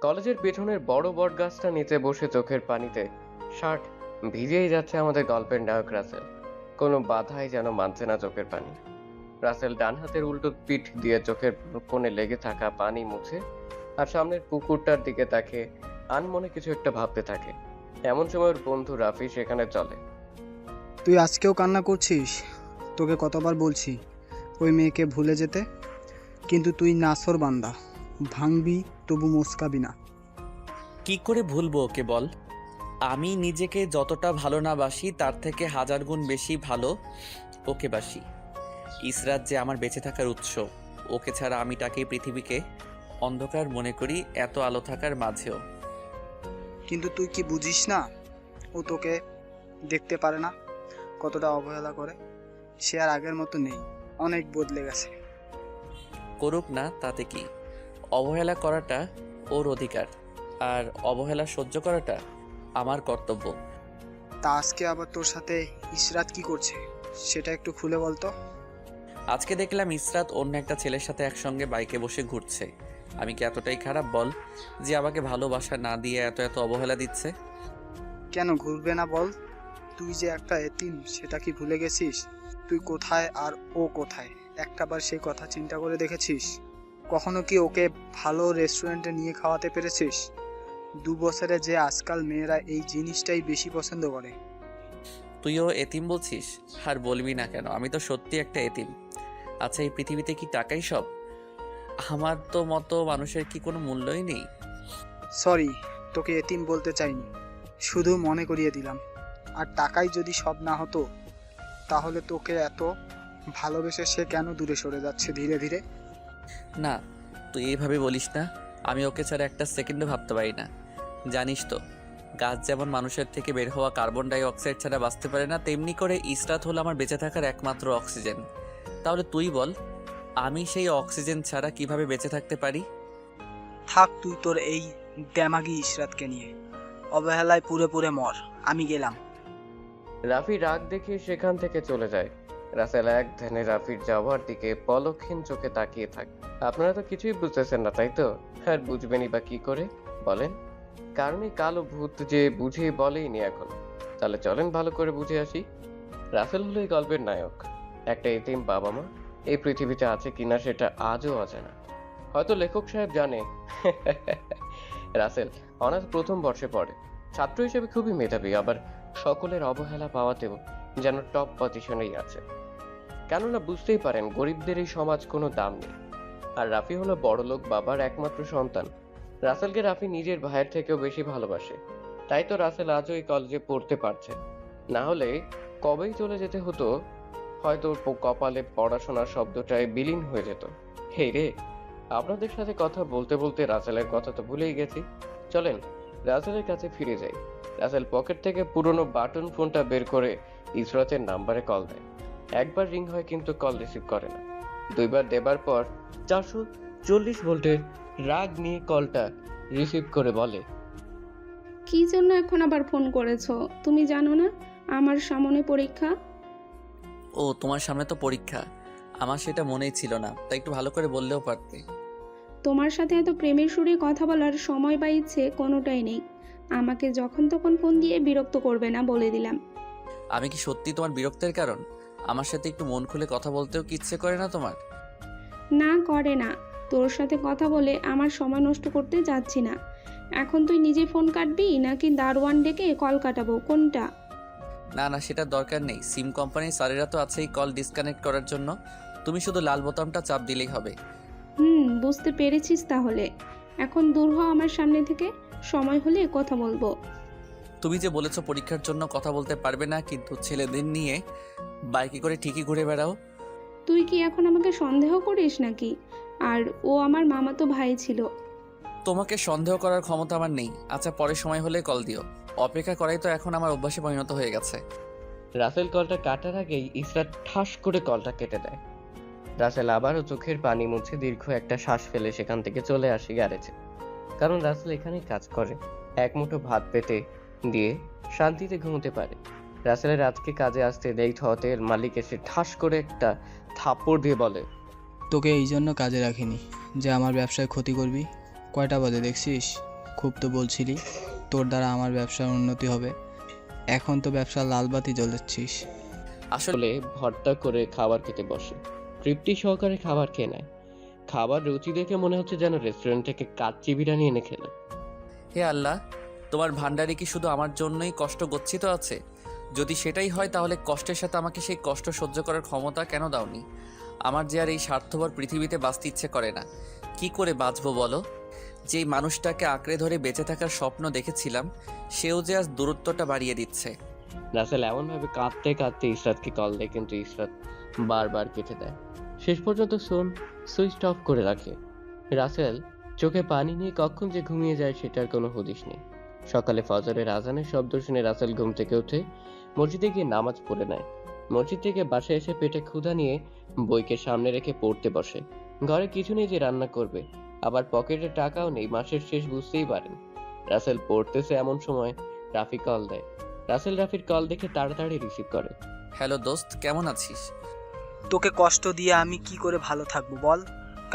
কলেজের পেছনের বড় বট গাছটা নিচে বসে চোখের পানিতে শার্ট ভিজেই যাচ্ছে আমাদের গল্পের নায়ক রাসেল। কোনো বাধাই যেন মানছে না চোখের পানি। রাসেল ডান হাতের উল্টো পিঠ দিয়ে চোখের কোণে লেগে থাকা পানি মুছে আর সামনের পুকুরটার দিকে তাকে আনমনে কিছু একটা ভাবতে থাকে। এমন সময় ওর বন্ধু রাফি সেখানে চলে। তুই আজকেও কান্না করছিস? তোকে কতবার বলছি ওই মেয়েকে ভুলে যেতে, কিন্তু তুই নাছর বান্দা, ভাঙবি তবু মুচকাবি না। কি করে ভুলবো ওকে বল? আমি নিজেকে যতটা ভালো না বাসি তার থেকে হাজার গুণ বেশি ভালো ওকে বাসি। ইসরাত যে আমার বেঁচে থাকার উৎস। ওকে ছাড়া আমি তাকে পৃথিবীকে অন্ধকার মনে করি, এত আলো থাকার মাঝেও। কিন্তু তুই কি বুঝিস না ও তোকে দেখতে পারে না, কতটা অবহেলা করে? সে আর আগের মতো নেই, অনেক বদলে গেছে। করুক না, তাতে কি? অবহেলা করাটা ওর অধিকার, আর অবহেলা সহ্য করাটা আমার কর্তব্য। তা আজকে আবার তোর সাথে ইশরাত কি করছে সেটা একটু খুলে বলতো। আজকে দেখলাম ইসরাত অন্য একটা ছেলের সাথে একসঙ্গে বাইকে বসে ঘুরছে। আমি কি এতটাই খারাপ বল, যে আমাকে ভালোবাসা না দিয়ে এত এত অবহেলা দিচ্ছে? কেন ঘুরবে না বল? তুই যে একটা এতিম সেটা কি ভুলে গেছিস? তুই কোথায় আর ও কোথায় একটাবার সেই কথা চিন্তা করে দেখেছিস? কখনো কি ওকে ভালো রেস্টুরেন্টে নিয়ে খাওয়াতে পেরেছিস? 2 বছরে যে আজকাল মেয়েরা এই জিনিসটাই বেশি পছন্দ করে। তুইও এতিম বলছিস? আর বলবি না কেন, আমি তো সত্যি একটা এতিম। আচ্ছা, এই পৃথিবীতে কি টাকাই সব? আমার তো মতো মানুষের কি কোনো মূল্যই নেই? সরি, তোকে এতিম বলতে চাইনি, শুধু মনে করিয়ে দিলাম। আর টাকাই যদি সব না হতো তাহলে তোকে এত ভালোবেসে সে কেন দূরে সরে যাচ্ছে ধীরে ধীরে? না, তুই এইভাবে বলিস না। আমি ওকে ছাড়া একটা সেকেন্ডও ভাবতে পারি না। জানিস তো, গাছ যেমন মানুষের থেকে বের হওয়া কার্বন ডাই অক্সাইড ছাড়া বাঁচতে পারে না, তেমনি করে ইসরাত হলো আমার বেঁচে থাকার একমাত্র অক্সিজেন। তাহলে তুই বল, আমি সেই অক্সিজেন ছাড়া কিভাবে বেঁচে থাকতে পারি? থাক তুই তোর এই দেমাগি ইশরাতকে নিয়ে, অবহেলায় পুরে পুরে মর, আমি গেলাম। রাফি রাগ দেখিয়ে সেখান থেকে চলে যায়। রাসেল এক ধ্যানে রাফির যাওয়ার দিকে পলকহীন চোখে তাকিয়ে থাকে। আপনারা তো কিছুই বুঝতেছেন না, তাই তো? আর বুঝবেনই বা কি করে বলেন? কারণ এই কালো ভূত যে বুঝিয়ে বলেইনি এখন। তাহলে চলেন ভালো করে বুঝে আসি। রাসেল হলো এই গল্পের নায়ক। একটা এতিম বাবা মা এই পৃথিবীতে আছে কিনা সেটা আজও অজানা। হয়তো লেখক সাহেব জানে। রাসেল অনার্স প্রথম বর্ষে পড়ে। ছাত্র হিসেবে খুবই মেধাবী, আবার সকলের অবহেলা পাওয়াতেও যেন টপ পজিশনেই আছে। কেননা বুঝতেই পারেন গরিবদের এই সমাজ কোনো দাম নেই। আর রাফি হলো বড়লোক বাবার একমাত্র সন্তান। রাসেলকে রাফি নিজের ভাইয়ের থেকেও বেশি ভালোবাসে। তাই তো রাসেল আজও এই কলেজে পড়তে পারছে। না হলে কবেই চলে যেতে হতো। হয়তো ওর কপালে পড়াশোনার শব্দটায় বিলীন হয়ে যেত। হেই রে, আপনাদের সাথে কথা বলতে বলতে রাসেলের কথা তো ভুলেই গেছি। চলেন রাসেলের কাছে ফিরে যাই। রাসেল পকেট থেকে পুরনো বাটন ফোনটা বের করে ইসরাতের নাম্বারে কল দেয়। একবার রিং হয় কিন্তু কল রিসিভ করে না। দুইবার দেবার পর 440 ভোল্টের রাগ নিয়ে কলটা রিসিভ করে বলে, কি জন্য এখন আবার ফোন করেছো? তুমি জানো না আমার সামনে পরীক্ষা? ও, তোমার সামনে তো পরীক্ষা। আমার সেটা মনেই ছিল না, তাই একটু ভালো করে বললেও পারতে। তোমার সাথে এত প্রেমের সুরে কথা বলার সময় বা ইচ্ছে কোনোটাই নেই। আমাকে যখন তখন ফোন দিয়ে বিরক্ত করবে না, বলে দিলাম। আমি কি সত্যি তোমার বিরক্তের কারণ? আমার সাথে একটু মন খুলে কথা বলতেও কি ইচ্ছে করে না তোমার? না করে না। তোর সাথে কথা বলে আমার সময় নষ্ট করতে যাচ্ছি না। এখন তুই নিজে ফোন কাটবি নাকি দারোয়ান ডেকে কল কাটাবো, কোনটা? না না, সেটার দরকার নেই। সিম কোম্পানির স্যারেরা তো আছেই কল ডিসকানেক্ট করার জন্য। তুমি শুধু লাল বোতামটা চাপ দিলেই হবে। বুঝতে পেরেছিস তাহলে। এখন দূর হ আমার সামনে থেকে, সময় হলে কথা বলবো। তুমি যে বলেছো পরীক্ষার জন্য কথা বলতে পারবে না, কিন্তু ছেলেদের নিয়ে বাইকে করে ঠিকই ঘুরে বেড়াও। তুই কি এখন আমাকে সন্দেহ করিস নাকি? আর ও আমার মামাতো ভাই ছিল। তোমাকে সন্দেহ করার ক্ষমতা আমার নেই। আচ্ছা, পরে সময় হলে কল দিও। অপেক্ষা করাই তো এখন আমার অভ্যাসে পরিণত হয়ে গেছে। রাসেল কলটা কাটার আগেই ইসরাত ঠাস করে কলটা কেটে দেয়। রাসেল আবারও চোখের পানি মুছে দীর্ঘ একটা শ্বাস ফেলে সেখান থেকে চলে আসে গ্যারেজে। কারণ রাসেল এখানেই কাজ করে, এক মুঠো ভাত পেতে দিয়ে শান্তিতে ঘুমোতে পারে। রাসেলের আজকে কাজে আসতে লেট হওয়াতে মালিক এসে ঠাস করে একটা থাপ্পড় দিয়ে বলে, তোকে এই জন্য কাজে রাখিনি যে আমার ব্যবসায় ক্ষতি করবি। কয়টা বাজে দেখছিস? খুব তো বলছিলি তোর দ্বারা আমার ব্যবসার উন্নতি হবে, এখন তো ব্যবসার লালবাতি জ্বলাচ্ছিস। আসলে বলে ভর্তা করে খাবার খেতে বসে। তৃপ্তি সহকারে খাবার খেয়ে নেয়। খাবার রুচি দেখে মনে হচ্ছে যেন রেস্টুরেন্ট থেকে কাচ্চি বিরিয়ানি এনে খেলো। হে আল্লাহ, তোমার ভান্ডারে কি শুধু আমার জন্যই কষ্ট গচ্ছিত আছে? যদি সেটাই হয় তাহলে কষ্টের সাথে আমাকে সেই কষ্ট সহ্য করার ক্ষমতা কেন দাওনি? আমার যে আর এই স্বার্থপর পৃথিবীতে বাঁচতে ইচ্ছে করে না। কি করে বাঁচবো বলো? যেই মানুষটাকে আঁকড়ে ধরে বেঁচে থাকার স্বপ্ন দেখেছিলাম, সেও যে আজ দূরত্বটা বাড়িয়ে দিচ্ছে। রাসেল এমনভাবে কাঁদতে কাঁদতে ইসরাতকে কল দেয়, কিন্তু ইসরাত বারবার কেটে দেয়। শেষ পর্যন্ত ফোন সুইচ অফ করে রাখে। রাসেল চোখে পানি নিয়ে কখন যে ঘুমিয়ে যায় সেটার কোনো হদিশ নেই। সকালে ফজরের আজানের শব্দ শুনে রাসেল ঘুম থেকে উঠে মসজিদে গিয়ে নামাজ পড়ে নেয়। মসজিদ থেকে বাসায় এসে পেটে ক্ষুধা নিয়ে বইকে সামনে রেখে পড়তে বসে। ঘরে কিছু নেই যে রান্না করবে, আবার পকেটে টাকাও নেই, মাসের শেষ বুঝতেই পারেন। রাসেল পড়তেছে এমন সময় রাফি কল দেয়। রাসেল রাফির কল দেখে তাড়াতাড়ি রিসিভ করে। হ্যালো দোস্ত, কেমন আছিস? তোকে কষ্ট দিয়ে আমি কি করে ভালো থাকবো বল?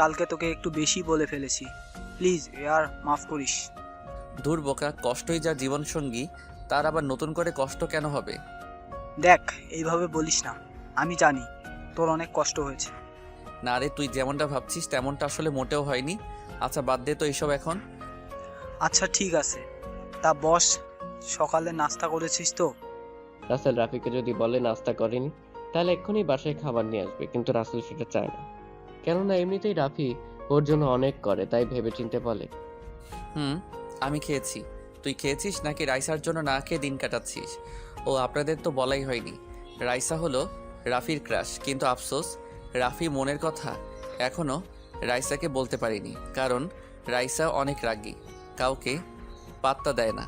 কালকে তোকে একটু বেশি বলে ফেলেছি, প্লিজ ইয়ার মাফ করিস। দূর বোকা, কষ্টই যার জীবনসঙ্গী তার আবার নতুন করে কষ্ট কেন হবে? দেখ, এইভাবে বলিস না, আমি জানি তোর অনেক কষ্ট হয়েছে। না রে, তুই যেমনটা ভাবছিস তেমনটা আসলে মোটেও হয়নি। আচ্ছা বাদ দে তো এইসব এখন। আচ্ছা ঠিক আছে, তা বস, সকালে নাস্তা করেছিস তো? রাসেল রাফিকে যদি বলে নাস্তা করেনি তাহলে এক্ষুনি বাসায় খাবার নিয়ে আসবে, কিন্তু রাসেল সেটা চায় না। কেননা এমনিতেই রাফি ওর জন্য অনেক করে, তাই ভেবেচিন্তে বলে। আমি খেয়েছি। তুই খেয়েছিস নাকি রাইসার জন্য না খেয়ে দিন কাটাচ্ছিস? ও আপনাদের তো বলাই হয়নি, রাইসা হলো রাফির ক্রাশ, কিন্তু আফসোস রাফি মনের কথা এখনও রাইসাকে বলতে পারিনি, কারণ রাইসা অনেক রাগী, কাউকে পাত্তা দেয় না।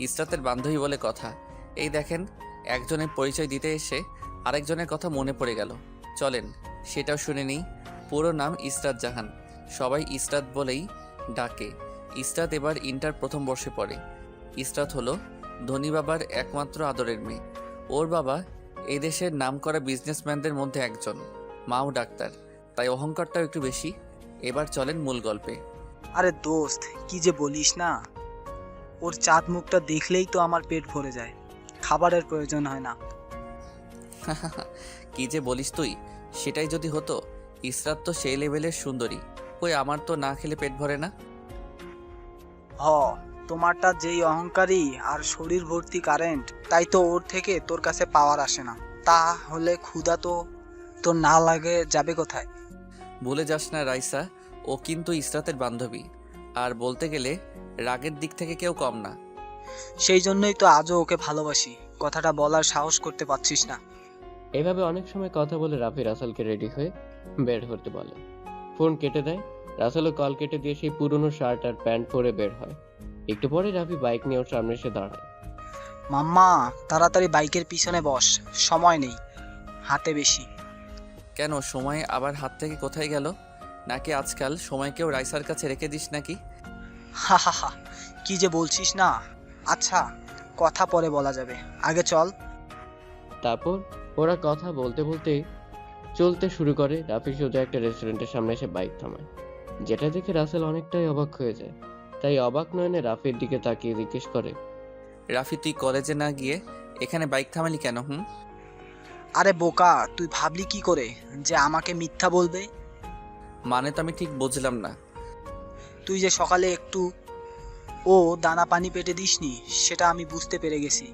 ইসরাতের বান্ধবী বলে কথা। এই দেখেন, একজনের পরিচয় দিতে এসে আরেকজনের কথা মনে পড়ে গেল। চলেন সেটাও শুনে নিই। পুরো নাম ইসরাত জাহান, সবাই ইসরাত বলেই ডাকে। ইসরাত এবার ইন্টার প্রথম বর্ষে পড়ে। ইসরাত হলো ধনী বাবার একমাত্র আদরের মেয়ে। ওর বাবা এদেশের নামকরা বিজনেসম্যানদের মধ্যে একজন, মাও ডাক্তার, তাই অহংকারটাও একটু বেশি। এবার চলেন মূল গল্পে। আরে দোস্ত, কি যে বলিস না, ওর চাঁদ মুখটা দেখলেই তো আমার পেট ভরে যায়, খাবারের প্রয়োজন হয় না। কি যে বলিস তুই, সেটাই যদি হতো। ইসরাত তো সেই লেভেলের সুন্দরী, কই আমার তো না খেলে পেট ভরে না। হ, তোমারটা যেই অহংকারী আর শরীর ভর্তি কারেন্ট, তাই তো ওর থেকে তোর কাছে পাওয়ার আসে না। তাহলে ক্ষুধা তো তোর না লাগে যাবে কোথায়? ভুলে যাস না রাইসা, ও কিন্তু ইসরাতের বান্ধবী, আর বলতে গেলে রাগের দিক থেকে কেউ কম না। সেই জন্যই তো আজও ওকে ভালোবাসি, কথাটা বলার সাহস করতে পারছিস না। এভাবে অনেক সময় কথা বলে রাফি রাসেলকে রেডি হয়ে বের হতে বলে। ফোন কেটে দেয়। রাসেলও কল কেটে দিয়ে সেই পুরনো শার্ট আর প্যান্ট পরে বের হয়। একটু পরে রাফি বাইক নিয়ে ওর সামনে এসে দাঁড়ায়। মাম্মা, তাড়াতাড়ি বাইকের পিছনে বস, সময় নেই হাতে বেশি। কেন, সময় আবার হাত থেকে কোথায় গেল? নাকি আজকাল সময়কেও রাইসার কাছে রেখে দিস নাকি? হা হা হা, কি যে বলছিস না। আচ্ছা, কথা পরে বলা যাবে, আগে চল। তারপর ওরা কথা বলতে বলতে চলতে শুরু করে। রাফি সোজা একটা রেস্টুরেন্টের সামনে এসে বাইক থামায়, যেটা দেখে রাসেল অনেকটাই অবাক হয়ে যায়। তাই অবাক নয়নে রাফির দিকে তাকিয়ে জিজ্ঞেস করে, রাফি, তুই কলেজে না গিয়ে এখানে বাইক থামালি কেন? আরে বোকা, তুই ভাবলি কি করে যে আমাকে মিথ্যা বলবে? মানে তো আমি ঠিক বুঝলাম না। তুই যে সকালে একটু ও দানা পানি পেটে দিসনি, সেটা আমি বুঝতে পেরে গেছি।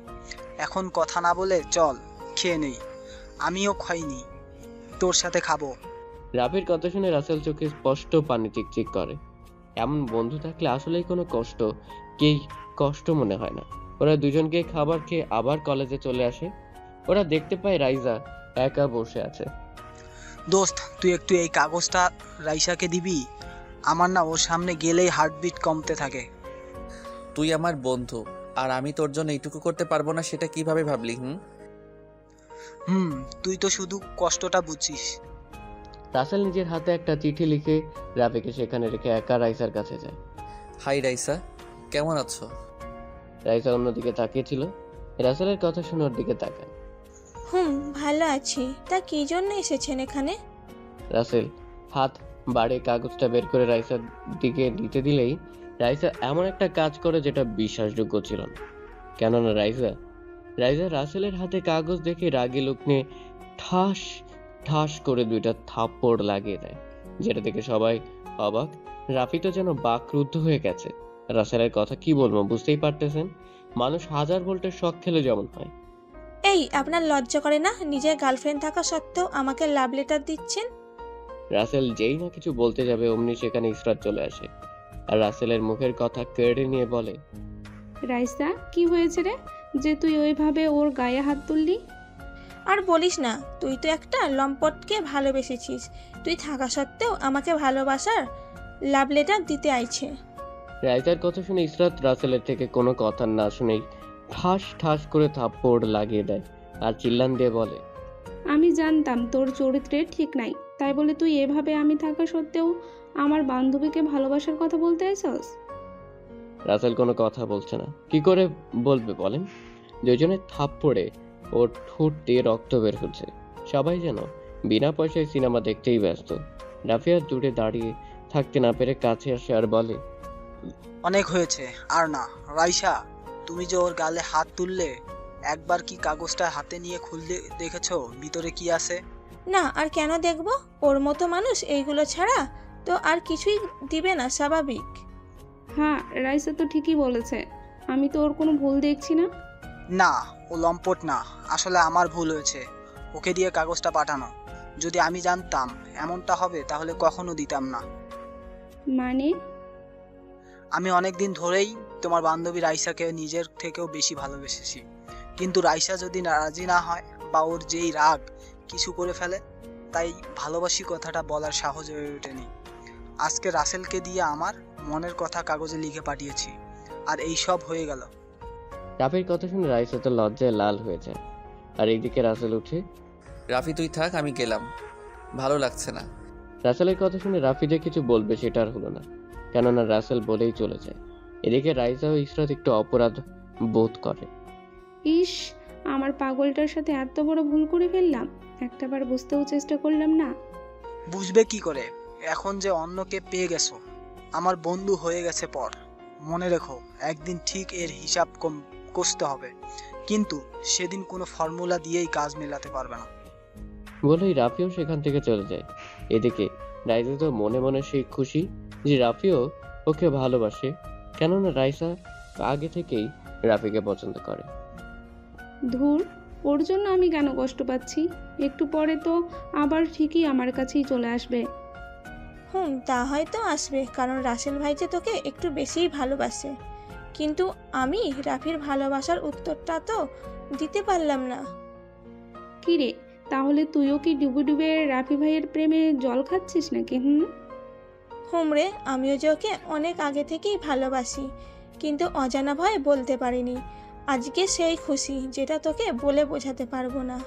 এখন কথা না বলে চল খেয়ে নেই, আমিও খাইনি, তোর সাথে খাবো। রাফির কথা শুনে রাসেল চোখে স্পষ্ট পানি চিকচিক করে। এমন বন্ধু থাকলে আসলেই কোনো কষ্ট মনে হয় না। ওরা দুজনকে খাবার খেয়ে আবার কলেজে চলে আসে। ওরা দেখতে পায় রাইজা একা বসে আছে। দোস্ত, তুই একটু এই কাগজটা রাইসাকে দিবি? আমার না ওর সামনে গেলেই হার্টবিট কমতে থাকে। তুই আমার বন্ধু, আর আমি তোর জন্য এইটুকু করতে পারবো না, সেটা কিভাবে ভাবলি? তুই তো শুধু কষ্টটা বুঝছিস। রাসেল নিজের হাতে একটা চিঠি লিখে রাফিকে সেখানে রেখে একা রাইসার কাছে যায়। হাই রাইসা, কেমন আছো? রাইসা অন্যদিকে তাকিয়েছিল। রাসেলের কথা শুনে ওর দিকে তাকায়। ভালো আছি। তা কি জন্য এসেছেন এখানে? রাসেল হাত বাড়ে কাগজটা বের করে রাইসার দিকে দিতে দিলেই রাইসা এমন একটা কাজ করে যেটা বিশ্বাসযোগ্য ছিল না। কেননা রাইসা রাইসা রাসেলের হাতে কাগজ দেখে রাগী লোক নিয়ে ঠাস ঠাস করে 2টা থাপ্পড় লাগিয়ে দেয়, যেটা দেখে সবাই অবাক। রাফি তো যেন বাকরুদ্ধ হয়ে গেছে। রাসেলের কথা কি বলবো বুঝতেই পারতেছেন। মানুষ 1000 ভোল্টের শক খেলে যেমন হয়। এই আপনার লজ্জা করে না নিজের গার্লফ্রেন্ড থাকা সত্ত্বেও আমাকে লাভ লেটার দিচ্ছেন? রাসেল যেই না কিছু বলতে যাবে অমনি সেখানে ইসরাত চলে আসে আর রাসেলের মুখের কথা কেড়ে নিয়ে বলে, রাইসা কি হয়েছে রে যে তুই ওইভাবে ওর গায়ে হাত তুললি? আর বলিস না, তুই তো একটা লম্পটকে ভালোবেসেছিস, তুই থাকা সত্ত্বেও আমাকে ভালোবাসার লাভ লেটার দিতে আইছে। রাইসার কথা শুনে ইসরাত রাসেলের থেকে কোনো কথা না শুনেই ঠাস ঠাস করে থাপ্পড় লাগিয়ে দেয় আর চিল্লান দিয়ে বলে, আমি জানতাম তোর চরিত্রে ঠিক নাই, তাই বলে তুই এভাবে আমি থাকা সত্ত্বেও আমার বান্ধবীকে ভালোবাসার কথা বলতে আইছস? রাসেল কোনো কথা বলছে না। কি করে বলবে বলেন? দুজনের থাপ্পড়ে ওর ঠোঁট দিয়ে রক্ত বের হচ্ছে। সবাই যেন বিনা পয়সায় সিনেমা দেখতেই ব্যস্ত। রাফিয়া দূরে দাঁড়িয়ে থাকতে না পেরে কাছে আসে আর বলে, অনেক হয়েছে আর না। রাইসা, তুমি যে ওর গালে হাত তুললে, একবার কি কাগজটা হাতে নিয়ে খুললে দেখেছো ভিতরে কি আছে? না, আর কেন দেখবো? ওর মতো মানুষ এইগুলো ছাড়া তো আর কিছুই দিবে না, স্বাভাবিক। হ্যাঁ, রাইসা তো ঠিকই বলেছে, আমি তো ওর কোনো ভুল দেখছি না। না, ও লম্পট না, আসলে আমার ভুল হয়েছে ওকে দিয়ে কাগজটা পাঠানো। যদি আমি জানতাম এমনটা হবে তাহলে কখনো দিতাম না। মানে? আমি অনেক দিন ধরেই তোমার বান্ধবী রাইসাকে নিজের থেকেও বেশি ভালোবেসেছি, কিন্তু রাইসা যদি রাজি না হয় বা ওর যেই রাগ কিছু করে ফেলে, তাই ভালোবাসি কথাটা বলার সাহস হয়ে ওঠেনি। আজকে রাসেলকে দিয়ে আমার মনের কথা কাগজে লিখে পাঠিয়েছি, আর এই সব হয়ে গেল। রাফির কথা শুনে রাইসা তো লজ্জায় লাল হয়ে যায়। আর এইদিকে রাসেল উঠে, রাফি তুই থাক, আমি গেলাম, ভালো লাগছে না। রাসেলের কথা শুনে রাফি যে কিছু বলবে সেটা আর হলো না, কেননা রাসেল বলেই চলে যায়। এদিকে রাইসা ও ইসরাত একটু অপরাধ বোধ করে। ইস, আমার পাগলটার সাথে এত বড় ভুল করে ফেললাম, একটাবার বুঝতেও চেষ্টা করলাম না। বুঝবে কি করে? এখন যে অন্যকে পেয়ে গেছো, আমার বন্ধু হয়ে গেছে পর। মনে রেখো, একদিন ঠিক এর হিসাব কষতে হবে, কিন্তু সেদিন কোনো ফর্মুলা দিয়েই কাজ মেলাতে পারবে না। বলেই রাফিও সেখান থেকে চলে যায়। এদিকে রাইসা তো মনে মনে সেই খুশি যে রাফিও ওকে ভালোবাসে, কেননা রাইসা আগে থেকেই রাফিকে পছন্দ করে। ধুর, ওর জন্য আমি কেন কষ্ট পাচ্ছি? একটু পরে তো আবার ঠিকই আমার কাছেই চলে আসবে। তা হয়তো আসবে, কারণ রাসেল ভাই যে তোকে একটু বেশিই ভালোবাসে। কিন্তু আমি রাফির ভালোবাসার উত্তরটা তো দিতে পারলাম না। কি রে, তাহলে তুইও কি ডুবে ডুবে রাফি ভাইয়ের প্রেমে জল খাচ্ছিস নাকি? রে, আমিও যে ওকে অনেক আগে থেকেই ভালোবাসি, কিন্তু অজানা ভয়ে বলতে পারিনি। আজকে সেই খুশি যেটা তোকে বলে বোঝাতে পারবো না।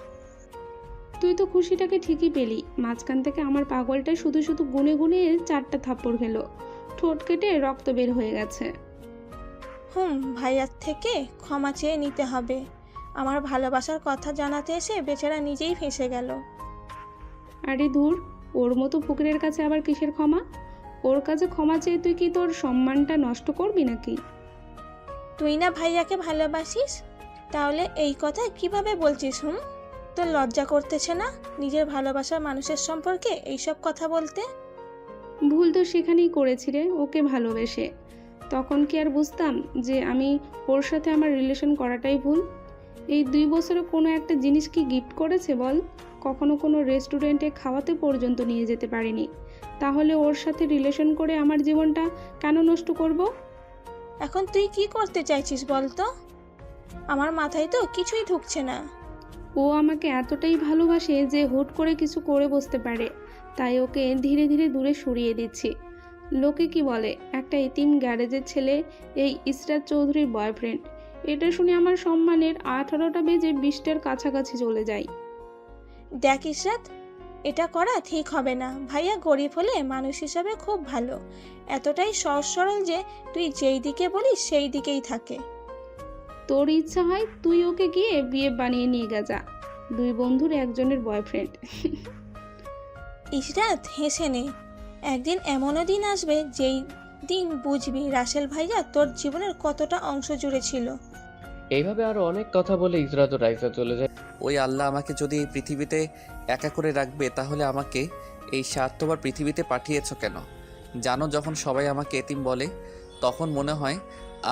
তুই তো খুশিটাকে ঠিকই পেলি, মাঝখান থেকে আমার পাগলটা শুধু শুধু গুনে গুনে 4টা থাপ্পড় খেলো, ঠোঁট কেটে রক্ত বের হয়ে গেছে। ভাইয়ার থেকে ক্ষমা চেয়ে নিতে হবে। আমার ভালোবাসার কথা জানাতে এসে বেচারা নিজেই ফেঁসে গেল। আরে ধুর, ওর মতো ফকিরের কাছে আবার কিসের ক্ষমা? ওর কাছে ক্ষমা চেয়ে তুই কি তোর সম্মানটা নষ্ট করবি নাকি? তুই না ভাইয়াকে ভালোবাসিস, তাহলে এই কথা কিভাবে বলছিস? তোর লজ্জা করতেছে না নিজের ভালোবাসার মানুষের সম্পর্কে এইসব কথা বলতে? ভুল তো সেখানেই করেছি রে, ওকে ভালোবেসে। তখন কি আর বুঝতাম যে আমি ওর সাথে আমার রিলেশন করাটাই ভুল? এই 2 বছরে কোনো একটা জিনিস কি গিফট করেছে বল? কখনো কোনো রেস্টুরেন্টে খাওয়াতে পর্যন্ত নিয়ে যেতে পারিনি, তাহলে ওর সাথে রিলেশন করে আমার জীবনটা কেন নষ্ট করব? এখন তুই কি করতে চাইছিস বল তো? আমার মাথায় তো কিছুই ঢুকছে না। ও আমাকে এতটাই ভালোবাসে যে হুট করে কিছু করে বসতে পারে, তাই ওকে ধীরে ধীরে দূরে সরিয়ে দিচ্ছি। লোকে কি বলে, একটা এতিম গ্যারেজের ছেলে এই ইসরাত চৌধুরীর বয়ফ্রেন্ড। এটা শুনে আমার সম্মানের 18টা বেজে 20টার কাছাকাছি চলে যায়। দেখ ইসরাত, এটা করা ঠিক হবে না। ভাইয়া গরিব হলে মানুষ হিসাবে খুব ভালো, এতটাই সহজ সরল যে তুই যেই দিকে বলিস সেই দিকেই থাকে। তোর ইচ্ছা হয় তুই ওকে গিয়ে বিয়ে বানিয়ে নিয়ে যা, 2 বন্ধুর একজনের বয়ফ্রেন্ড। ইসরাত, হেসে নে। একদিন এমনও দিন আসবে যেই একদিন বুঝবি রাসেল ভাইয়া তোর জীবনের কতটা অংশ জুড়ে ছিল। এইভাবে আরো অনেক কথা বলে ইসরাত ও রাইসা চলে যায়। ওই আল্লাহ আমাকে যদি এই পৃথিবীতে একা করে রাখবে, তাহলে আমাকে এই স্বার্থপর পৃথিবীতে পাঠিয়েছো কেন? জানো, যখন সবাই আমাকে এতিম বলে, তখন মনে হয়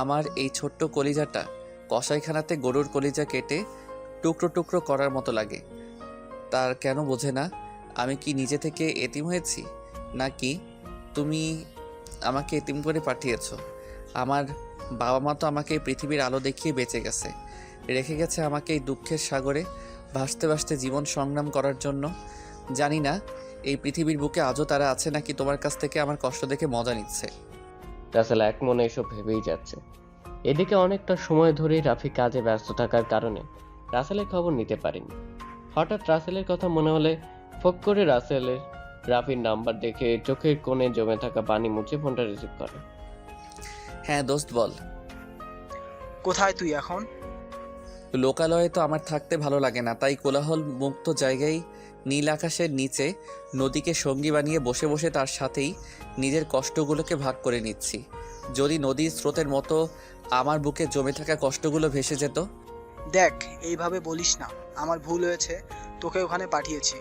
আমার এই ছোট্ট কলিজাটা কসাইখানাতে গরুর কলিজা কেটে টুকরো টুকরো করার মতো লাগে। তার কেন বোঝে না? আমি কি নিজে থেকে এতিম হয়েছি, নাকি তুমি আমাকে এতিম করে পাঠিয়েছো? আমার বাবা মা তো আমাকে এই পৃথিবীর আলো দেখিয়ে বেঁচে গেছে, রেখে গেছে আমাকে এই দুঃখের সাগরে ভাসতে ভাসতে জীবন সংগ্রাম করার জন্য। জানি না এই পৃথিবীর বুকে আজও তারা আছে, নাকি তোমার কাছ থেকে আমার কষ্ট দেখে মজা নিচ্ছে। রাসেল এক মনে এসব ভেবেই যাচ্ছে। এদিকে অনেকটা সময় ধরেই রাফি কাজে ব্যস্ত থাকার কারণে রাসেলের খবর নিতে পারেনি। হঠাৎ রাসেলের কথা মনে হলে ফোক করে রাফির নাম্বার দেখে চোখের কোণে জমে থাকা পানি মুছে ফোনটা রিসিভ করে। হ্যাঁ দোস্ত, বল। কোথায় তুই এখন? লোকালয়ে তো আমার থাকতে ভালো লাগে না, তাই কোলাহল মুক্ত জায়গায় নীল আকাশের নিচে নদীকে সঙ্গী বানিয়ে বসে বসে তার সাথেই নিজের কষ্টগুলোকে ভাগ করে নিচ্ছি। যদি নদীর স্রোতের মতো আমার বুকে জমে থাকা কষ্টগুলো ভেসে যেত। দেখ, এইভাবে বলিস না, আমার ভুল হয়েছে, তোকে ওখানে পাঠিয়েছি।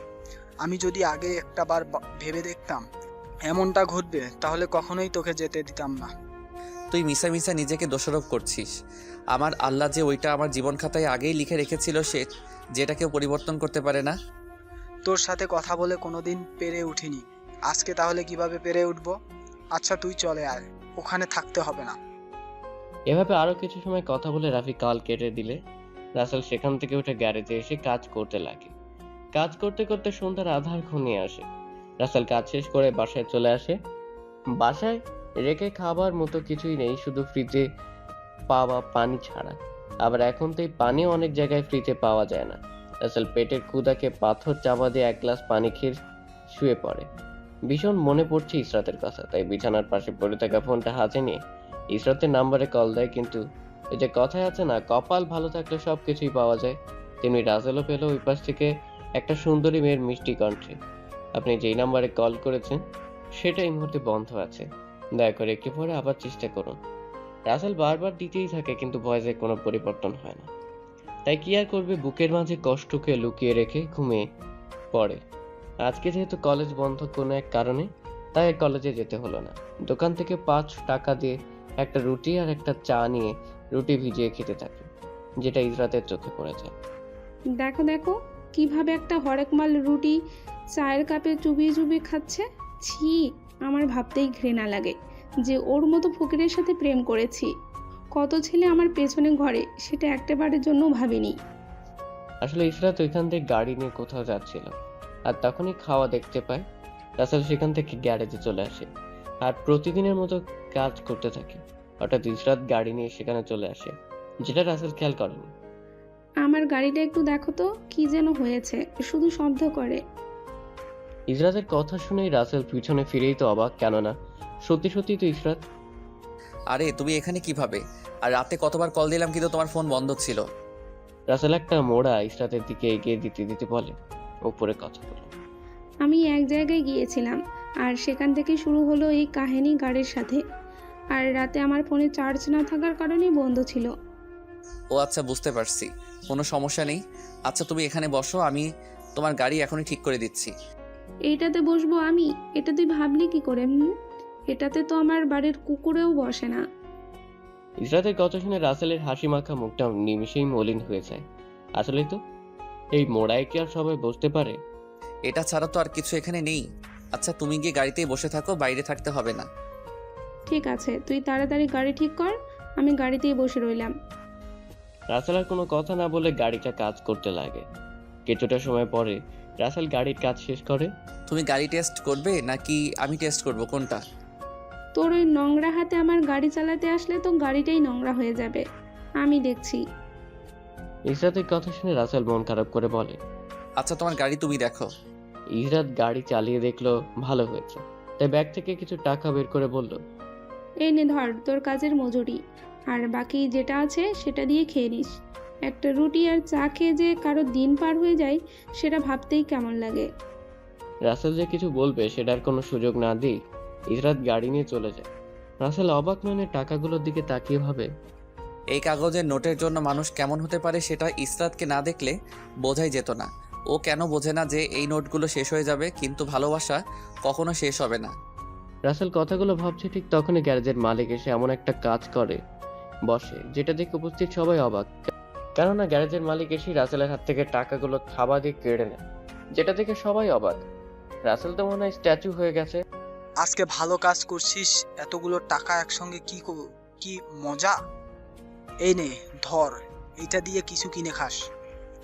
আমি যদি আগে একটা বার ভেবে দেখতাম এমনটা ঘটবে, তাহলে কখনোই তোকে যেতে দিতাম না। তুই মিশা মিশা নিজেকে দোষারোপ করছিস। আমার আল্লাহ যে ওইটা আমার জীবন খাতায় আগেই লিখে রেখেছিল, যেটা কেউ পরিবর্তন করতে পারে না। তোর সাথে কথা বলে কোনোদিন পেরে উঠিনি, আজকে তাহলে কিভাবে পেরে উঠবো? আচ্ছা তুই চলে আয়, ওখানে থাকতে হবে না। এভাবে আরো কিছু সময় কথা বলে রাফি কল কেটে দিলে রাসেল সেখান থেকে উঠে গ্যারেজে এসে কাজ করতে লাগে। কাজ করতে করতে সন্ধ্যার আধার ঘনিয়ে আসে। রাসেল কাজ শেষ করে বাসায় চলে আসে। বাসায় রেখে খাবার মতো কিছুই নেই, শুধু ফ্রিজে পাওয়া পানি ছাড়া। আবার এখন তো এই পানিও অনেক জায়গায় ফ্রিতে পাওয়া যায় না। রাসেল পেটের ক্ষুধাকে পাথর চাপা দিয়ে এক গ্লাস পানি খেয়ে শুয়ে পড়ে। ভীষণ মনে পড়ছে ইসরাতের কথা, তাই বিছানার পাশে পড়ে থাকা ফোনটা হাতে নিয়ে ইসরাতের নাম্বারে কল দেয়। কিন্তু এই যে কথায় আছে না, কপাল ভালো থাকলে সবকিছুই পাওয়া যায়, তেমনি রাসেলও পেল ওই পাশ থেকে একটা সুন্দরী মেয়ের মিষ্টি কণ্ঠে। আপনি যেই নাম্বারে কল করেছেন সেটা এই মুহূর্তে বন্ধ আছে, দয়া করে একটু পরে আবার চেষ্টা করুন। রাসেল বারবার দিতেই থাকে, কিন্তু ভয়েসে কোনো পরিবর্তন হয় না। তাই কি আর করবে, বুকের মাঝে কষ্টকে লুকিয়ে রেখে ঘুমিয়ে পড়ে। আজকে যেহেতু কলেজ বন্ধ কোনো এক কারণে, তাই কলেজে যেতে হলো না। দোকান থেকে 5 টাকা দিয়ে একটা রুটি আর একটা চা নিয়ে রুটি ভিজিয়ে খেতে থাকে, যেটা ইসরাতের চোখে পড়ে যায়। দেখো দেখো কিভাবে একটা হরেকমাল রুটি চায়ের কাপে চুবিয়ে চুবিয়ে খাচ্ছে। ছি, আমার ভাবতেই ঘৃণা লাগে যে ওর মতো ফকিরের সাথে প্রেম করেছি। কত ছেলে আমার পেছনে ঘরে, সেটা একটাবারের জন্য ভাবিনি। আসলে ইসরাত ওইখান থেকে গাড়ি নিয়ে কোথাও যাচ্ছিল, আর তখনই খাওয়া দেখতে পায়। রাসেল সেখান থেকে গ্যারেজে চলে আসে আর প্রতিদিনের মতো কাজ করতে থাকে। হঠাৎ ইসরাত গাড়ি নিয়ে সেখানে চলে আসে, যেটা রাসেল খেয়াল করেনি। আমার গাড়িটা একটু দেখো তো, কি যেন হয়েছে, শুধু শব্দ করে। ইসরাতের কথা শুনেই রাসেল পিছনে ফিরেই তো অবাক, কেননা সত্যি সত্যি তো ইসরাত। আরে তুমি এখানে কিভাবে? আর রাতে কতবার কল দিলাম, কিন্তু তোমার ফোন বন্ধ ছিল। রাসেল একটা মোড়া ইসরাতের দিকে এগিয়ে দিতে দিতে বলে, উপরে কথা বলো। আমি এক জায়গায় গিয়েছিলাম, আর সেখান থেকে শুরু হলো এই কাহিনী গাড়ির সাথে। আর রাতে আমার ফোনে চার্জ না থাকার কারণেই বন্ধ ছিল। ও আচ্ছা, বুঝতে পারছি, কোনো সমস্যা নেই। আচ্ছা তুমি এখানে বসো, আমি তোমার গাড়ি এখনই ঠিক করে দিচ্ছি। এইটাতে বসবো আমি? এটা তুই ভাবলি কি করে? এটাতে তো আমার বাড়ির কুকুরেও বসে না। ইসরাতের কথা শুনে রাসেলের হাসি মাখা মুখটা নিমিষেই মলিন হয়ে যায়। আসলেই তো, এই মোড়ায় কি আর সবাই বসতে পারে? এটা ছাড়া তো আর কিছু এখানে নেই। আচ্ছা তুমি গিয়ে গাড়িতেই বসে থাকো, বাইরে থাকতে হবে না। ঠিক আছে, তুই তাড়াতাড়ি গাড়ি ঠিক কর, আমি গাড়িতেই বসে রইলাম। রাসেল আর কোনো কথা না বলে গাড়িটা কাজ করতে লাগে। কিছুটা সময় পরে রাসেল গাড়ির কাজ শেষ করে। তুমি গাড়ি টেস্ট করবে নাকি আমি টেস্ট করব, কোনটা? তোর ওই নোংরা হাতে আমার গাড়ি চালাতে আসলে তো গাড়িটাই নোংরা হয়ে যাবে, আমি দেখছি। ইসরাতের কথা শুনে রাসেল মন খারাপ করে বলে, আচ্ছা তোমার গাড়ি তুমি দেখো। ইসরাত গাড়ি চালিয়ে দেখলো ভালো হয়েছে, তাই ব্যাগ থেকে কিছু টাকা বের করে বলল, এই নে ধর তোর কাজের মজুরি, আর বাকি যেটা আছে সেটা দিয়ে খেয়ে নিস। একটা রুটি আর চা খেয়ে যে কারো দিন পার হয়ে যায়, সেটা ভাবতেই কেমন লাগে। রাসেল যে কিছু বলবে সেটার কোনো সুযোগ না দিয়ে ইসরাত গাড়ি নিয়ে চলে যায়। রাসেল অবাক মনে টাকাগুলোর দিকে তাকিয়ে ভাবে, এই কাগজের নোটের জন্য মানুষ কেমন হতে পারে সেটা ইসরাতকে না দেখলে বোঝাই যেত না। ও কেন বোঝে না যে এই নোটগুলো শেষ হয়ে যাবে, কিন্তু ভালোবাসা কখনো শেষ হবে না। রাসেল কথাগুলো ভাবছে ঠিক তখনই গ্যারেজের মালিক এসে এমন একটা কাজ করে বসে যেটা দেখে উপস্থিত সবাই অবাক। কেননা গ্যারেজের মালিক এসে রাসেলের হাত থেকে টাকাগুলো থাবা দিয়ে কেড়ে নেয়, যেটা দেখে সবাই অবাক। রাসেল তো মনে হয় স্ট্যাচু হয়ে গেছে। আজকে ভালো কাজ করছিস, এতগুলো টাকা একসঙ্গে কি মজা। এই নে ধর, এটা দিয়ে কিছু কিনে খাস।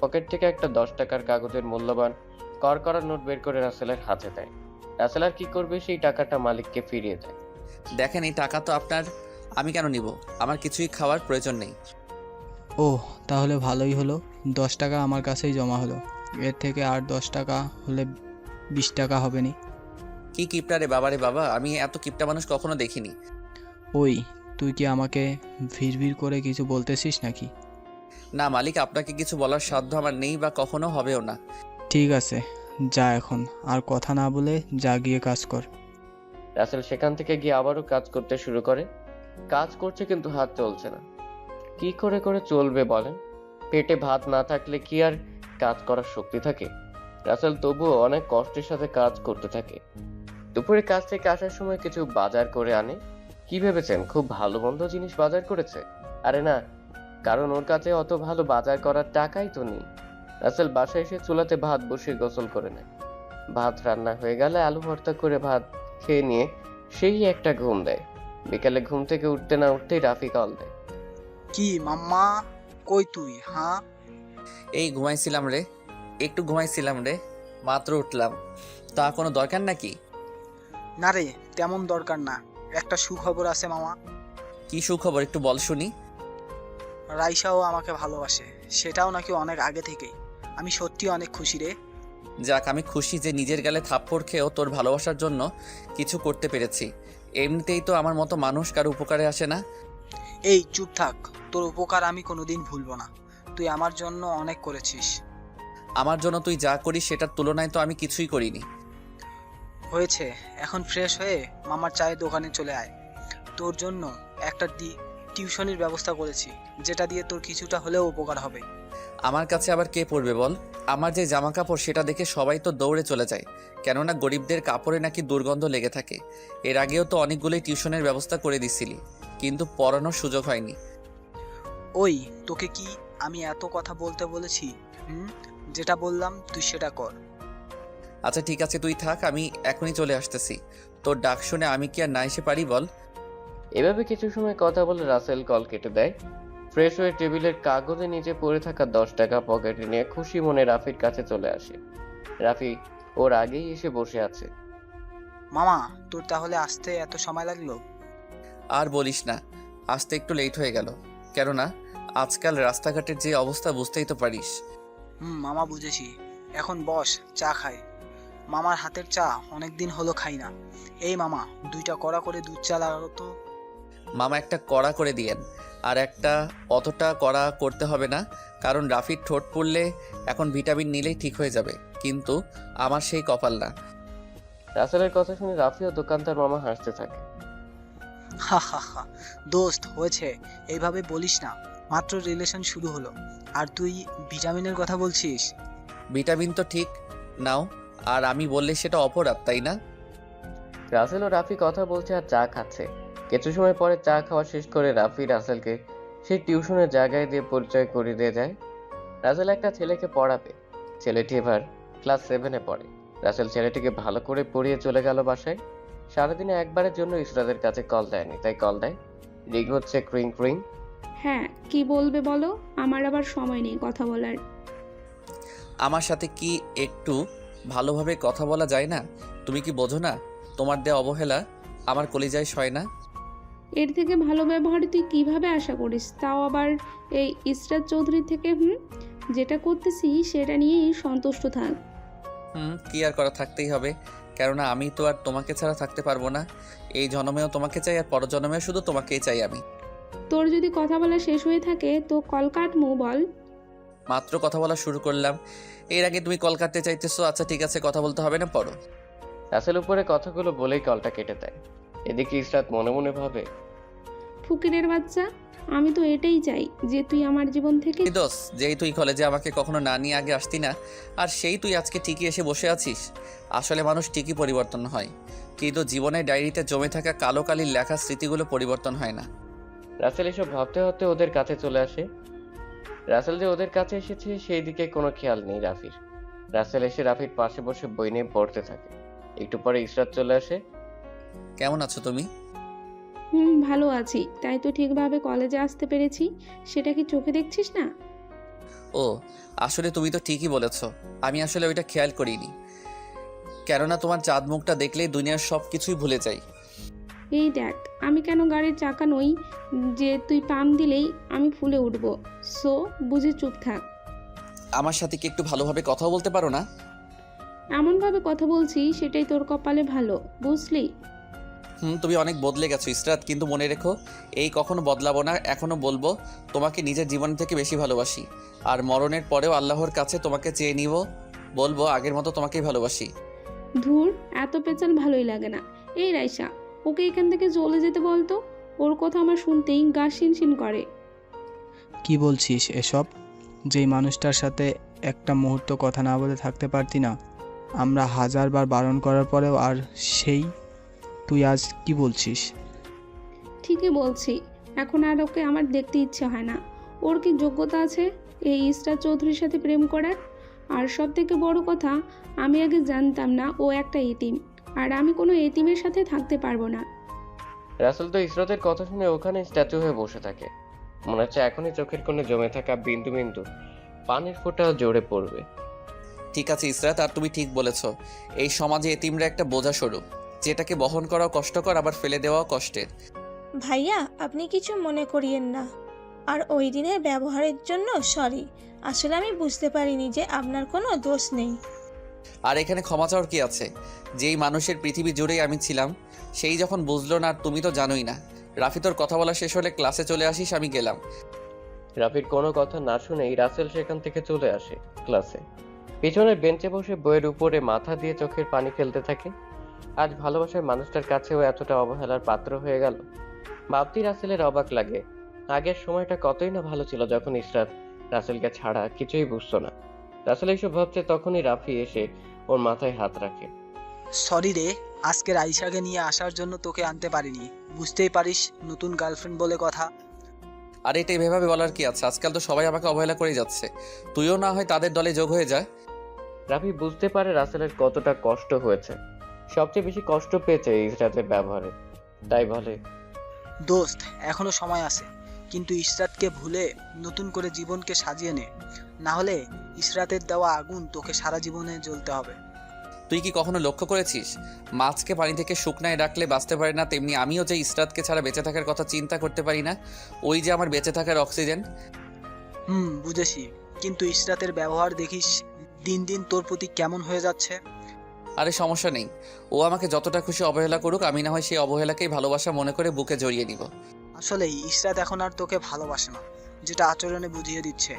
পকেট থেকে একটা 10 টাকার কাগজের মূল্যবান করা নোট বের করে রাসেলের হাতে দেয়। রাসেল আর কি করবে, সেই টাকাটা মালিককে ফিরিয়ে দেয়। দেখেন, এই টাকা তো আপনার, আমি কেন নিব? আমার কিছুই খাওয়ার প্রয়োজন নেই। ও তাহলে ভালোই হলো, 10 টাকা আমার কাছেই জমা হলো। এর থেকে আর 10 টাকা হলে 20 টাকা হবে নি। কি কিপটা রে বাবা, রে বাবা, আমি এত কিপটা মানুষ কখনো দেখিনি। ওই তুই কি আমাকে ভিড় করে কিছু বলতেছিস নাকি? না মালিক, আপনাকে কিছু বলার সাধ্য আমার নেই বা কখনো হবেও না। ঠিক আছে, যা এখন, আর কথা না বলে যা গিয়ে কাজ কর। রাসেল সেখান থেকে গিয়ে আবারও কাজ করতে শুরু করে। কাজ করছে কিন্তু হাত চলছে না। কি করে করে চলবে বলেন? পেটে ভাত না থাকলে কি আর কাজ করার শক্তি থাকে? রাসেল তবুও অনেক কষ্টের সাথে কাজ করতে থাকে। দুপুরে কাজ থেকে আসার সময় কিছু বাজার করে আনে। কি ভেবেছেন খুব ভালো মন্দ জিনিস বাজার করেছে? আরে না, কারণ ওর কাছে অত ভালো বাজার করার টাকাই তো নেই। রাসেল বাসায় এসে চুলাতে ভাত বসিয়ে গোসল করে নেয়। ভাত রান্না হয়ে গেলে আলু ভর্তা করে ভাত খেয়ে নিয়ে সেই একটা ঘুম দেয়। বিকালে ঘুম থেকে উঠতে না উঠতেই রাফি কল দেয়। কি মাম্মা, কই তুই? হ্যাঁ এই ঘুমাইছিলাম রে, একটু ঘুমাইছিলাম রে, মাত্র উঠলাম। তা কোনো দরকার নাকি? না রে, তেমন দরকার না, একটা সুখবর আছে মামা। কি সুখবর, একটু বল শুনি। রাইসাও আমাকে ভালোবাসে, সেটাও নাকি অনেক আগে থেকেই। আমি সত্যি অনেক খুশি রে। যাক, আমি খুশি যে নিজের গালে থাপ্পড় খেয়েও তোর ভালোবাসার জন্য কিছু করতে পেরেছি। এমনিতেই তো আমার মতো মানুষ কারো উপকারে আসে না। এই চুপ থাক, তোর উপকার আমি কোনোদিন ভুলবো না। তুই আমার জন্য অনেক করেছিস। আমার জন্য তুই যা করিস সেটার তুলনায় তো আমি কিছুই করিনি। হয়েছে, এখন ফ্রেশ হয়ে মামার চায়ের দোকানে চলে আয়। তোর জন্য একটা টিউশনির ব্যবস্থা করেছি, যেটা দিয়ে তোর কিছুটা হলেও উপকার হবে। আমার কাছে আবার কে পড়বে বল? আমার যে জামা কাপড় সেটা দেখে সবাই তো দৌড়ে চলে যায়, কেননা গরিবদের কাপড়ে নাকি দুর্গন্ধ লেগে থাকে। এর আগেও তো অনেকগুলোই টিউশনের ব্যবস্থা করে দিছিলি, কিন্তু পড়ানোর সুযোগ হয়নি। ওই তোকে কি আমি এত কথা বলতে বলেছি? যেটা বললাম তুই সেটা কর। আচ্ছা ঠিক আছে, তুই থাক, আমি এখনই চলে আসতেছি। তোর ডাক শুনে আমি কি আর না এসে পারি বল? এভাবে কিছু সময় কথা বলে রাসেল কল কেটে দেয়। ফ্রেশ হয়ে টেবিলের কাগজে নিচে পড়ে থাকা 10 টাকা পকেটে নিয়ে খুশি মনে রাফির কাছে চলে আসে। রাফি ওর আগেই এসে বসে আছে। মামা, তোর তাহলে আসতে এত সময় লাগলো? আর বলিস না, আসতে একটু লেট হয়ে গেল, কেননা আজকাল রাস্তাঘাটের যে অবস্থা বুঝতেই তো পারিস। মামা বুঝেছি। এখন বস, চা খাই। মামার হাতের চা অনেকদিন হলো খাই না। এই মামা, 2টা কড়া করে দুধ চা লাগাও তো। মামা একটা কড়া করে দিয়েন, আর একটা অতটা কড়া করতে হবে না, কারণ রাফির ঠোঁট পড়লে এখন ভিটামিন নিলেই ঠিক হয়ে যাবে, কিন্তু আমার সেই কপাল না। রাসেলের কথা শুনে রাফি ও দোকানদার মামা হাসতে থাকে। হা হা হা, দোস্ত হয়েছে, এইভাবে বলিস না। মাত্র রিলেশন শুরু হলো, আর তুই ভিটামিনের কথা বলছিস? ভিটামিন তো ঠিক নাও, আর আমি বললে সেটা অপরাধ, তাই না? রাসেল ও রাফি কথা বলছে আর চা খাচ্ছে। কিছু সময় পরে চা খাওয়া শেষ করে রাফি রাসেলকে সেই টিউশনের জায়গায় দিয়ে পরিচয় করিয়ে দিয়ে যায়। রাসেল একটা ছেলেকে পড়াবে। ছেলেটি এবার ক্লাস 7-এ পড়ে। রাসেল ছেলেটিকে ভালো করে পড়িয়ে চলে গেল বাসায়। সারাদিনে একবারের জন্য ইসরাতের কাছে কল দেয়নি, তাই কল দেয়। রিং হচ্ছে ক্রিং ক্রিং। হ্যাঁ, কি বলবে বলো? আমার আবার সময় নেই কথা বলার। আমার সাথে কি একটু ভালোভাবে কথা বলা যায় না? তুমি কি বোঝো না তোমার দেয়া অবহেলা আমার কলিজায় সয় না? এর থেকে ভালো ব্যবহার তুই কিভাবে আশা করিস? তাও আবার এই ইসরাত চৌধুরী থেকে। যেটা করতেছি সেটা নিয়েই সন্তুষ্ট থাক। কি আর করা, থাকতেই হবে, কেননা আমি তো আর তোমাকে ছাড়া থাকতে পারবো না। এই জন্মেও তোমাকে চাই, আর পরজন্মেও শুধু তোমাকেই চাই আমি। তোর যদি কথা বলা শেষ হয়ে থাকে তো কল কাটমু বল। মাত্র কথা বলা শুরু করলাম, এর আগে তুমি কল কাটতে চাইতেছো? আচ্ছা ঠিক আছে, কথা বলতে হবে না, পড়ো। রাসেল উপরে কথাগুলো বলেই কলটা কেটে দেয়। এদিকে ইসরাত মনে মনে ভাবে, ফকিরের বাচ্চা, আমি তো এটাই চাই যে তুই আমার জীবন থেকে কি দোষ, যেই তুই কলেজে আমাকে কখনো না নিয়ে আগে আসতি না, আর সেই তুই আজকে ঠিকই এসে বসে আছিস। আসলে মানুষ ঠিকই পরিবর্তন হয়, কিন্তু জীবনের ডায়েরিতে জমে থাকা কালো কালির লেখা স্মৃতিগুলো পরিবর্তন হয় না। রাসেল এসব ভাবতে ভাবতে ওদের কাছে চলে আসে। রাসেল যে ওদের কাছে এসেছে সেই দিকে কোনো খেয়াল নেই রাফির। রাসেল এসে রাফির পাশে বসে বই নিয়ে পড়তে থাকে। একটু পরে ইসরাত চলে আসে। কেমন আছো তুমি? ভালো আছি, তাই তো ঠিকভাবে কলেজে আসতে পেরেছি। সেটা কি চোখে দেখছিস না? ও, আসলে তুমি তো ঠিকই বলেছ, আমি আসলে ওইটা খেয়াল করিনি। কেননা তোমার চাঁদ মুখটা দেখলেই দুনিয়ার সব কিছুই ভুলে যাই। এই দেখ, আমি কেন গাড়ির চাকা নই যে তুই পাম দিলেই আমি ফুলে উঠবো। সো বুঝে চুপ থাক। আমার সাথে কি একটু ভালোভাবে কথা বলতে পারো না? এমনভাবে কথা বলছি সেটাই তোর কপালে ভালো, বুঝলি? তুমি অনেক বদলে গেছো ইসরাত, কিন্তু মনে রেখো, এই কখনো বদলাবো না। এখনো বলবো, তোমাকে নিজের জীবন থেকে বেশি ভালোবাসি, আর মরণের পরেও আল্লাহর কাছে তোমাকে চেয়ে নিব, বলবো আগের মতো তোমাকেই ভালোবাসি। ধুর, এত পেঁচাল ভালোই লাগে না। এই রাইসা, ওকে এখান থেকে চলে যেতে বলতো। ওর কথা আমার শুনতেই গা শিনশিন করে। কি বলছিস এসব? যেই মানুষটার সাথে একটা মুহূর্ত কথা না বলে থাকতে পারতি না, আমরা হাজারবার বারণ করার পরেও, আর সেই তুই আজ কি বলছিস? ঠিকই বলছি, এখন আর ওকে আমার দেখতে ইচ্ছে হয় না। ওর কি যোগ্যতা আছে এই ইসরাত চৌধুরীর সাথে প্রেম করার? আর সব থেকে বড় কথা, আমি আগে জানতাম না ও একটা এতিম, আর আমি কোনো এতিমের সাথে থাকতে পারবো না। রাসেল তো ইসরাতের কথা শুনে ওখানে স্ট্যাচু হয়ে বসে থাকে। মনে হচ্ছে এখনই চোখের কোণে জমে থাকা বিন্দু বিন্দু পানির ফোঁটা জোরে পড়বে। ঠিক আছে ইসরাত, আর তুমি ঠিক বলেছ, এই সমাজে এতিমরা একটা বোঝা স্বরূপ, যেটাকে বহন করাও কষ্টকর, আবার ফেলে দেওয়াও কষ্টের। ভাইয়া, আপনি কিছু মনে করিয়েন না। আর ওই দিনের ব্যবহারের জন্য সরি। আসলে আমি বুঝতে পারিনি যে আপনার কোনো দোষ নেই। আর এখানে ক্ষমা চাওয়ার কি আছে? যেই মানুষের পৃথিবী জুড়েই আমি ছিলাম, সেই যখন বুঝলো না, আর তুমি তো জানোই না। রাফি, তোর কথা বলা শেষ হলে ক্লাসে চলে আসিস, আমি গেলাম। রাফির কোনো কথা না শুনেই রাসেল সেখান থেকে চলে আসে ক্লাসে। পিছনের বেঞ্চে বসে বইয়ের উপরে মাথা দিয়ে চোখের পানি ফেলতে থাকে। আজ ভালোবাসার মানুষটার কাছেও এতটা অবহেলার পাত্র হয়ে গেল। ভাবতেই রাসেলের অবাক লাগে। আগের সময়টা কতই না ভালো ছিল, যখন ইসরাত রাসেলকে ছাড়া কিছুই বুঝতো না। রাসেল এইসব ভাবছে, তখনই রাফি এসে ওর মাথায় হাত রাখে। সরি রে, আজকের আয়শাকে নিয়ে আসার জন্য তোকে আনতে পারিনি। বুঝতেই পারিস, নতুন গার্লফ্রেন্ড বলে কথা। আর এটা এভাবে বলার কি আছে? আজকাল তো সবাই আমাকে অবহেলা করে যাচ্ছে, তুইও না হয় তাদের দলে যোগ হয়ে যায়। রাফি বুঝতে পারে রাসেলের কতটা কষ্ট হয়েছে। সবচেয়ে বেশি কষ্ট পেয়েছে ইসরাতের ব্যবহারে। তাই বলে, দোস্ত, এখনো সময় আছে, কিন্তু ইসরাতকে ভুলে নতুন করে জীবনকে সাজিয়ে নে, না হলে ইসরাতের দেওয়া আগুন তোকে সারা জীবনে জ্বলতে হবে। তুই কি কখনো লক্ষ্য করেছিস, মাছকে পানি থেকে শুকনায় রাখলে বাঁচতে পারে না, তেমনি আমিও যে ইসরাতকে ছাড়া বেঁচে থাকার কথা চিন্তা করতে পারি না। ওই যে আমার বেঁচে থাকার অক্সিজেন। বুঝেছি, কিন্তু ইসরাতের ব্যবহার দেখিস দিন দিন তোর প্রতি কেমন হয়ে যাচ্ছে। আরে সমস্যা নেই, ও আমাকে যতটা খুশি অবহেলা করুক, আমি না হয় সেই অবহেলাকেই ভালোবাসা মনে করে বুকে জড়িয়ে নিব। আসলে ইসরাত এখন আর তোকে ভালোবাসে না, যেটা আচরণে বুঝিয়ে দিচ্ছে,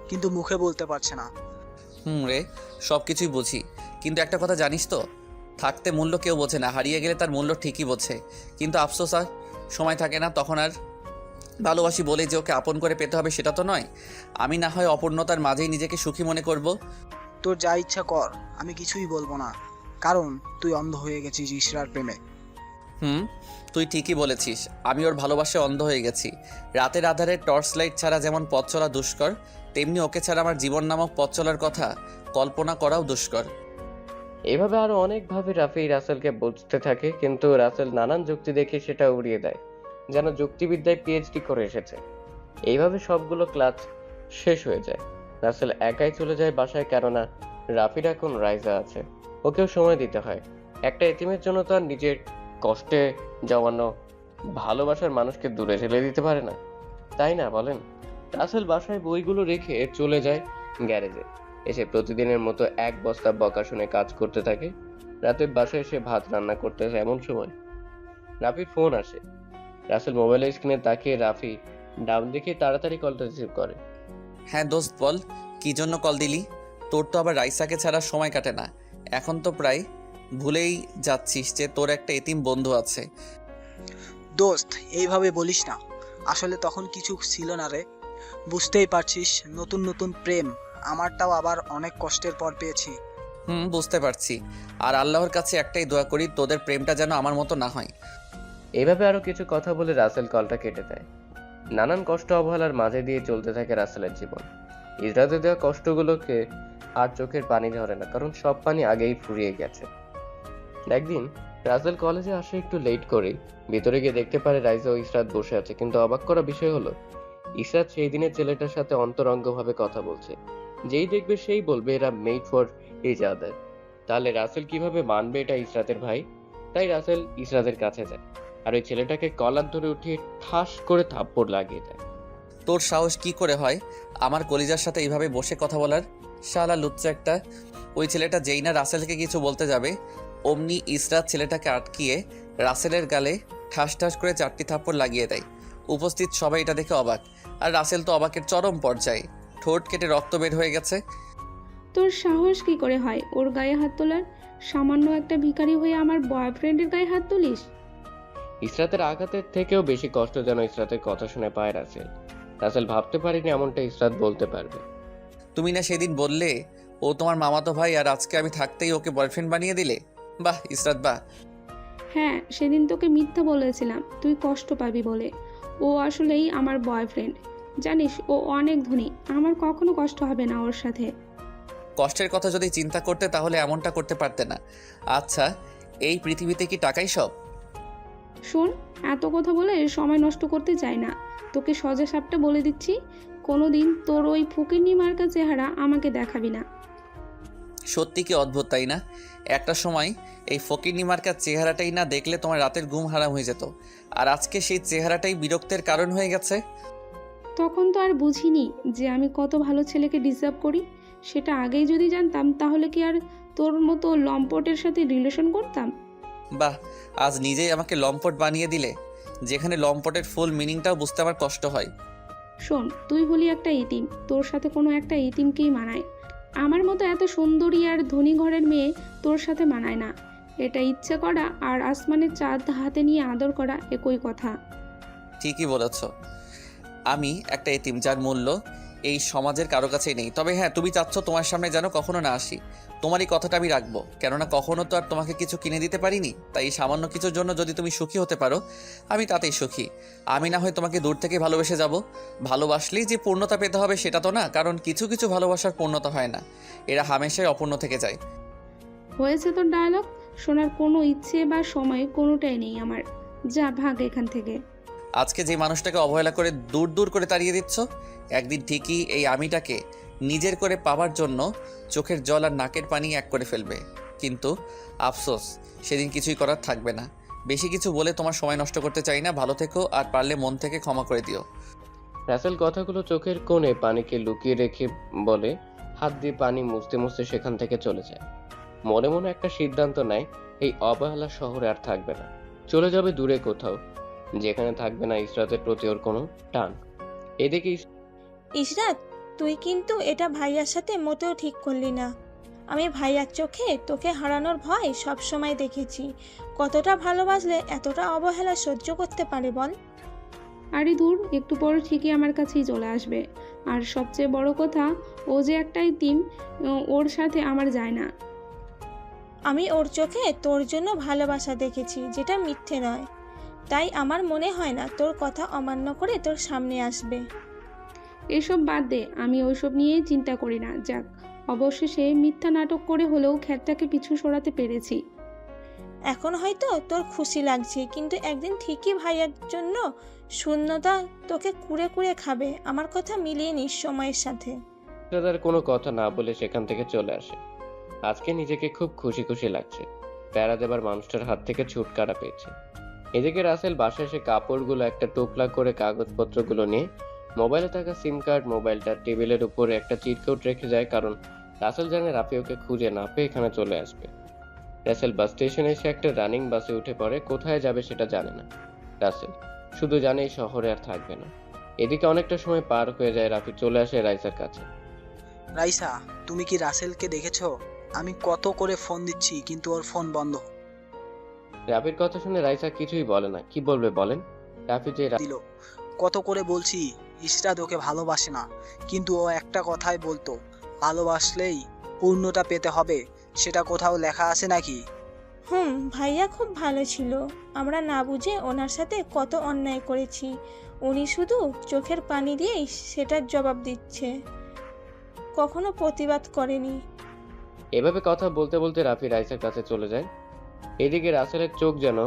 কিন্তু মুখে বলতে পারছে না। রে, সব কিছুই বুঝি, কিন্তু একটা কথা জানিস তো, থাকতে মূল্য কেউ বোঝে না, হারিয়ে গেলে তার মূল্য ঠিকই বোঝে। কিন্তু আফসোস, আর সময় থাকে না। তখন আর ভালোবাসি বলে যে ওকে আপন করে পেতে হবে সেটা তো নয়। আমি না হয় অপূর্ণতার মাঝেই নিজেকে সুখী মনে করব। তোর যা ইচ্ছা কর, আমি কিছুই বলবো না, কারণ তুই অন্ধ হয়ে গেছিস ইসরার প্রেমে। তুই ঠিকই বলেছিস, আমি ওর ভালোবাসায় অন্ধ হয়ে গেছি। রাতের আধারে টর্চ লাইট ছাড়া যেমন পথ চলা দুষ্কর, তেমনি ওকে ছাড়া আমার জীবন নামক পথ চলার কথা কল্পনা করাও দুষ্কর। এইভাবে আরো অনেকভাবে রাফি রাসেলকে বুঝতে থাকে, কিন্তু রাসেল নানান যুক্তি দেখে সেটা উড়িয়ে দেয়, যেন যুক্তিবিদ্যায় পিএইচডি করে এসেছে। এইভাবে সবগুলো ক্লাস শেষ হয়ে যায়। রাসেল একাই চলে যায় বাসায়, কেননা রাফির এখন রাইজা আছে, ওকেও সময় দিতে হয়। একটা এতিমের জন্য তো আর নিজের কষ্টে জমানো ভালোবাসার মানুষকে দূরে ঠেলে দিতে পারে না, তাই না বলেন? রাসেল বাসায় বইগুলো রেখে চলে যায় গ্যারেজে। এসে প্রতিদিনের মতো এক বস্তা বকা শুনে কাজ করতে থাকে। রাতে বাসায় এসে ভাত রান্না করতেছে এমন সময় রাফির ফোন আসে। রাসেল মোবাইলের স্ক্রিনে তাকিয়ে রাফি ডাউন দেখে তাড়াতাড়ি কলটা রিসিভ করে। হ্যাঁ দোস্ত, বল, কি জন্য কল দিলি? তোর তো আবার রাইসাকে ছাড়া সময় কাটে না। এখন তো প্রায় ভুলেই যাচ্ছিস যে তোর একটা এতিম বন্ধু আছে। দোস্ত এইভাবে বলিস না, আসলে তখন কিছু ছিল না রে। বুঝতেই পারছিস, নতুন নতুন প্রেম, আমারটাও আবার অনেক কষ্টের পর পেয়েছি। বুঝতে পারছি। আর আল্লাহর কাছে একটাই দোয়া করি, তোদের প্রেমটা যেন আমার মতো না হয়। এইভাবে আরো কিছু কথা বলে রাসেল কলটা কেটে দেয়। নানান কষ্ট অবহেলার মাঝে দিয়ে চলতে থাকে রাসেলের জীবন। ইসরাতে দেওয়া কষ্টগুলোকে আর চোখের পানি ধরে না, কারণ সব পানি আগেই ফুরিয়ে গেছে। একদিন রাসেল কলেজে আসে একটু লেট করেই। ভিতরে গিয়ে দেখতে পারে রাইসা ও ইসরাত বসে আছে, কিন্তু অবাক করা বিষয় হলো ইসরাত সেই দিনের ছেলেটার সাথে অন্তরঙ্গভাবে কথা বলছে। যেই দেখবে সেই বলবে এরা মেড ফর ইচ আদার। তাহলে রাসেল কিভাবে মানবে এটা ইসরাতের ভাই? তাই রাসেল ইসরাতের কাছে যায় আর ওই ছেলেটাকে কলার ধরে উঠিয়ে ঠাস করে থাপ্পড় লাগিয়ে দেয়। তোর সাহস কি করে হয় আমার কলিজার সাথে এইভাবে বসে কথা বলার? শালা লুচ্চা একটা। ওই ছেলেটা যেই না রাসেলকে কিছু বলতে যাবে, অমনি ইসরাত ছেলেটাকে আটকিয়ে রাসেলের গালে ঠাস ঠাস করে 4টি থাপ্পড় লাগিয়ে দেয়। উপস্থিত সবাই এটা দেখে অবাক, আর রাসেল তো অবাকের চরম পর্যায়ে, ঠোঁট কেটে রক্ত বের হয়ে গেছে। তোর সাহস কি করে হয় ওর গায়ে হাত তোলার? সামান্য একটা ভিখারি হয়ে আমার বয়ফ্রেন্ডের গায়ে হাত তুলিস? ইসরাতের আঘাতের থেকেও বেশি কষ্ট যেন ইসরাতের কথা শুনে পায় রাসেল। রাসেল ভাবতে পারেনি এমনটা ইসরাত বলতে পারবে। তুমি না সেদিন বললে ও তোমার মামাতো ভাই, আর আজকে আমি থাকতেই ওকে বয়ফ্রেন্ড বানিয়ে দিলে। বাহ ইসরাত বাহ। হ্যাঁ, সেদিন তোকে মিথ্যা বলেছিলাম তুই কষ্ট পাবি বলে। ও আসলেই আমার বয়ফ্রেন্ড। জানিস ও অনেক ধনী, আমার কখনো কষ্ট হবে না ওর সাথে। কষ্টের কথা যদি চিন্তা করতে তাহলে এমনটা করতে পারতে না। আচ্ছা, এই পৃথিবীতে কি টাকাই সব? শোন, এত কথা বলে সময় নষ্ট করতে চাই না। তোকে সোজা সাপটা বলে দিচ্ছি, কোনোদিন তোর ওই ফকিন্নি মার্কা চেহারা আমাকে দেখাবি না। সত্যি কি অদ্ভুত তাই না? একটা সময় এই ফকিন্নি মার্কার চেহারাটাই না দেখলে তোমার রাতের ঘুম হারাম হয়ে যেত, আর আজকে সেই চেহারাটাই বিরক্তের কারণ হয়ে গেছে। তখন তো আর বুঝিনি যে আমি কত ভালো ছেলেকে ডিজার্ভ করি। সেটা আগেই যদি জানতাম তাহলে কি আর তোর মতো লম্পটের সাথে রিলেশন করতাম? বাহ, আজ নিজেই আমাকে লম্পট বানিয়ে দিলে, যেখানে লম্পটের ফুল মিনিংটাও বুঝতে আমার কষ্ট হয়। শোন, তুই হলি একটা ইতিম, তোর সাথে কোনো একটা ইতিমকেই মানায়। আমার মতো এত সুন্দরী আর ধনী ঘরের মেয়ে তোর সাথে মানায় না। এটা ইচ্ছে করা আর আসমানের চাঁদ হাতে নিয়ে আদর করা একই কথা। ঠিকই বলেছ, আমি একটা এতিম যার মূল্য এই সমাজের কারো কাছেই নেই। তবে হ্যাঁ, তুমি চাচ্ছ তোমার সামনে যেন কখনো না আসি। তোমারই কথাটা আমি রাখবো, কেননা কখনো তো আর তোমাকে কিছু কিনে দিতে পারিনি। তাই এই সামান্য কিছুর জন্য যদি তুমি সুখী হতে পারো, আমি তাতেই সুখী। আমি না হয় তোমাকে দূর থেকে ভালোবেসে যাব। ভালোবাসলেই যে পূর্ণতা পেতে হবে সেটা তো না, কারণ কিছু কিছু ভালোবাসার পূর্ণতা হয় না, এরা হামেশাই অপূর্ণ থেকে যায়। হয়েছে তোর ডায়লগ, শোনার কোনো ইচ্ছে বা সময় কোনোটাই নেই আমার। যা ভাগ এখান থেকে। আজকে যে মানুষটাকে অবহেলা করে দূর দূর করে তাড়িয়ে দিচ্ছ, একদিন ঠিকই এই আমিটাকে নিজের করে পাওয়ার জন্য চোখের জল আর নাকের পানি এক করে ফেলবে। কিন্তু আফসোস, সেদিন কিছুই করার থাকবে না। বেশি কিছু বলে তোমার সময় নষ্ট করতে চাই না। ভালো থেকো, আর পারলে মন থেকে ক্ষমা করে দিও। রাসেল কথাগুলো চোখের কোণে পানিকে লুকিয়ে রেখে বলে, হাত দিয়ে পানি মুছতে মুছতে সেখান থেকে চলে যায়। মনে মনে একটা সিদ্ধান্ত নেয়, এই অবহেলা শহরে আর থাকবে না। চলে যাবে দূরে কোথাও, যেখানে থাকবে না ইসরাতের প্রতি ওর কোনো টান। এদিকে ইশরাত, তুই কিন্তু এটা ভাইয়ার সাথে মোটেও ঠিক করলি না। আমি ভাইয়ার চোখে তোকে হারানোর ভয় সবসময় দেখেছি। কতটা ভালোবাসলে এতটা অবহেলা সহ্য করতে পারে বল? আরে দূর, একটু পর ঠিকই আমার কাছেই চলে আসবে। আর সবচেয়ে বড় কথা, ও যে একটা ইতিম, ওর সাথে আমার যায় না। আমি ওর চোখে তোর জন্য ভালোবাসা দেখেছি, যেটা মিথ্যে নয়। তাই আমার মনে হয় না তোর কথা অমান্য করে তোর সামনে আসবে। এসব বাদ দে, আমি ওইসব নিয়েই চিন্তা করি না। যাক, অবশেষে মিথ্যা নাটক করে হলেও খ্যাতটাকে পিছু সরাতে পেরেছি। এখন হয়তো তোর খুশি লাগছে, কিন্তু একদিন ঠিকই ভাইয়ার জন্য শূন্যতা তোকে কুড়ে কুড়ে খাবে। আমার কথা মিলিয়ে নিস সময়ের সাথে। ইসরাত কোনো কথা না বলে সেখান থেকে চলে আসে। আজকে নিজেকে খুব খুশি খুশি লাগছে, প্যারা দেবার মানুষটার হাত থেকে ছুটকারা পেয়েছে। এদিকে রাসেল বাসায় এসে কাপড়গুলো একটা টোপলা করে কাগজপত্রগুলো নিয়ে মোবাইলে থাকা সিম কার্ড মোবাইলটা টেবিলের উপরে একটা চিরকুট রেখে যায়, কারণ রাসেল জানে রাফি ওকে খুঁজে না পেয়ে এখানে চলে আসবে। রাসেল বাস স্টেশনে এসে একটা রানিং বাসে উঠে পড়ে। কোথায় যাবে সেটা জানে না রাসেল, শুধু জানে এই শহরে আর থাকবে না। এদিকে অনেকটা সময় পার হয়ে যায়, রাফি চলে আসে রাইসার কাছে। রাইসা, তুমি কি রাসেলকে দেখেছো? আমি কত করে ফোন দিচ্ছি কিন্তু ওর ফোন বন্ধ। রাফির কথা শুনে রাইসা কিছুই বলে না। কি বলবে বলেন? রাফি যে দিল। কত করে বলছি ইশরাত ওকে ভালোবাসে না, কিন্তু ও একটা কথাই বলতো, ভালোবাসলেই পূর্ণতা পেতে হবে। সেটা কোথাও লেখা আছে নাকি? ভাইয়া খুব ভালো ছিল। আমরা না বুঝে ওনার সাথে কত অন্যায় করেছি। উনি শুধু চোখের পানি দিয়েই সেটার জবাব দিচ্ছে, কখনো প্রতিবাদ করেনি। এভাবে কথা বলতে বলতে রাফি রাইসার কাছে চলে যায়। এদিকে রাসেলের চোখ যেন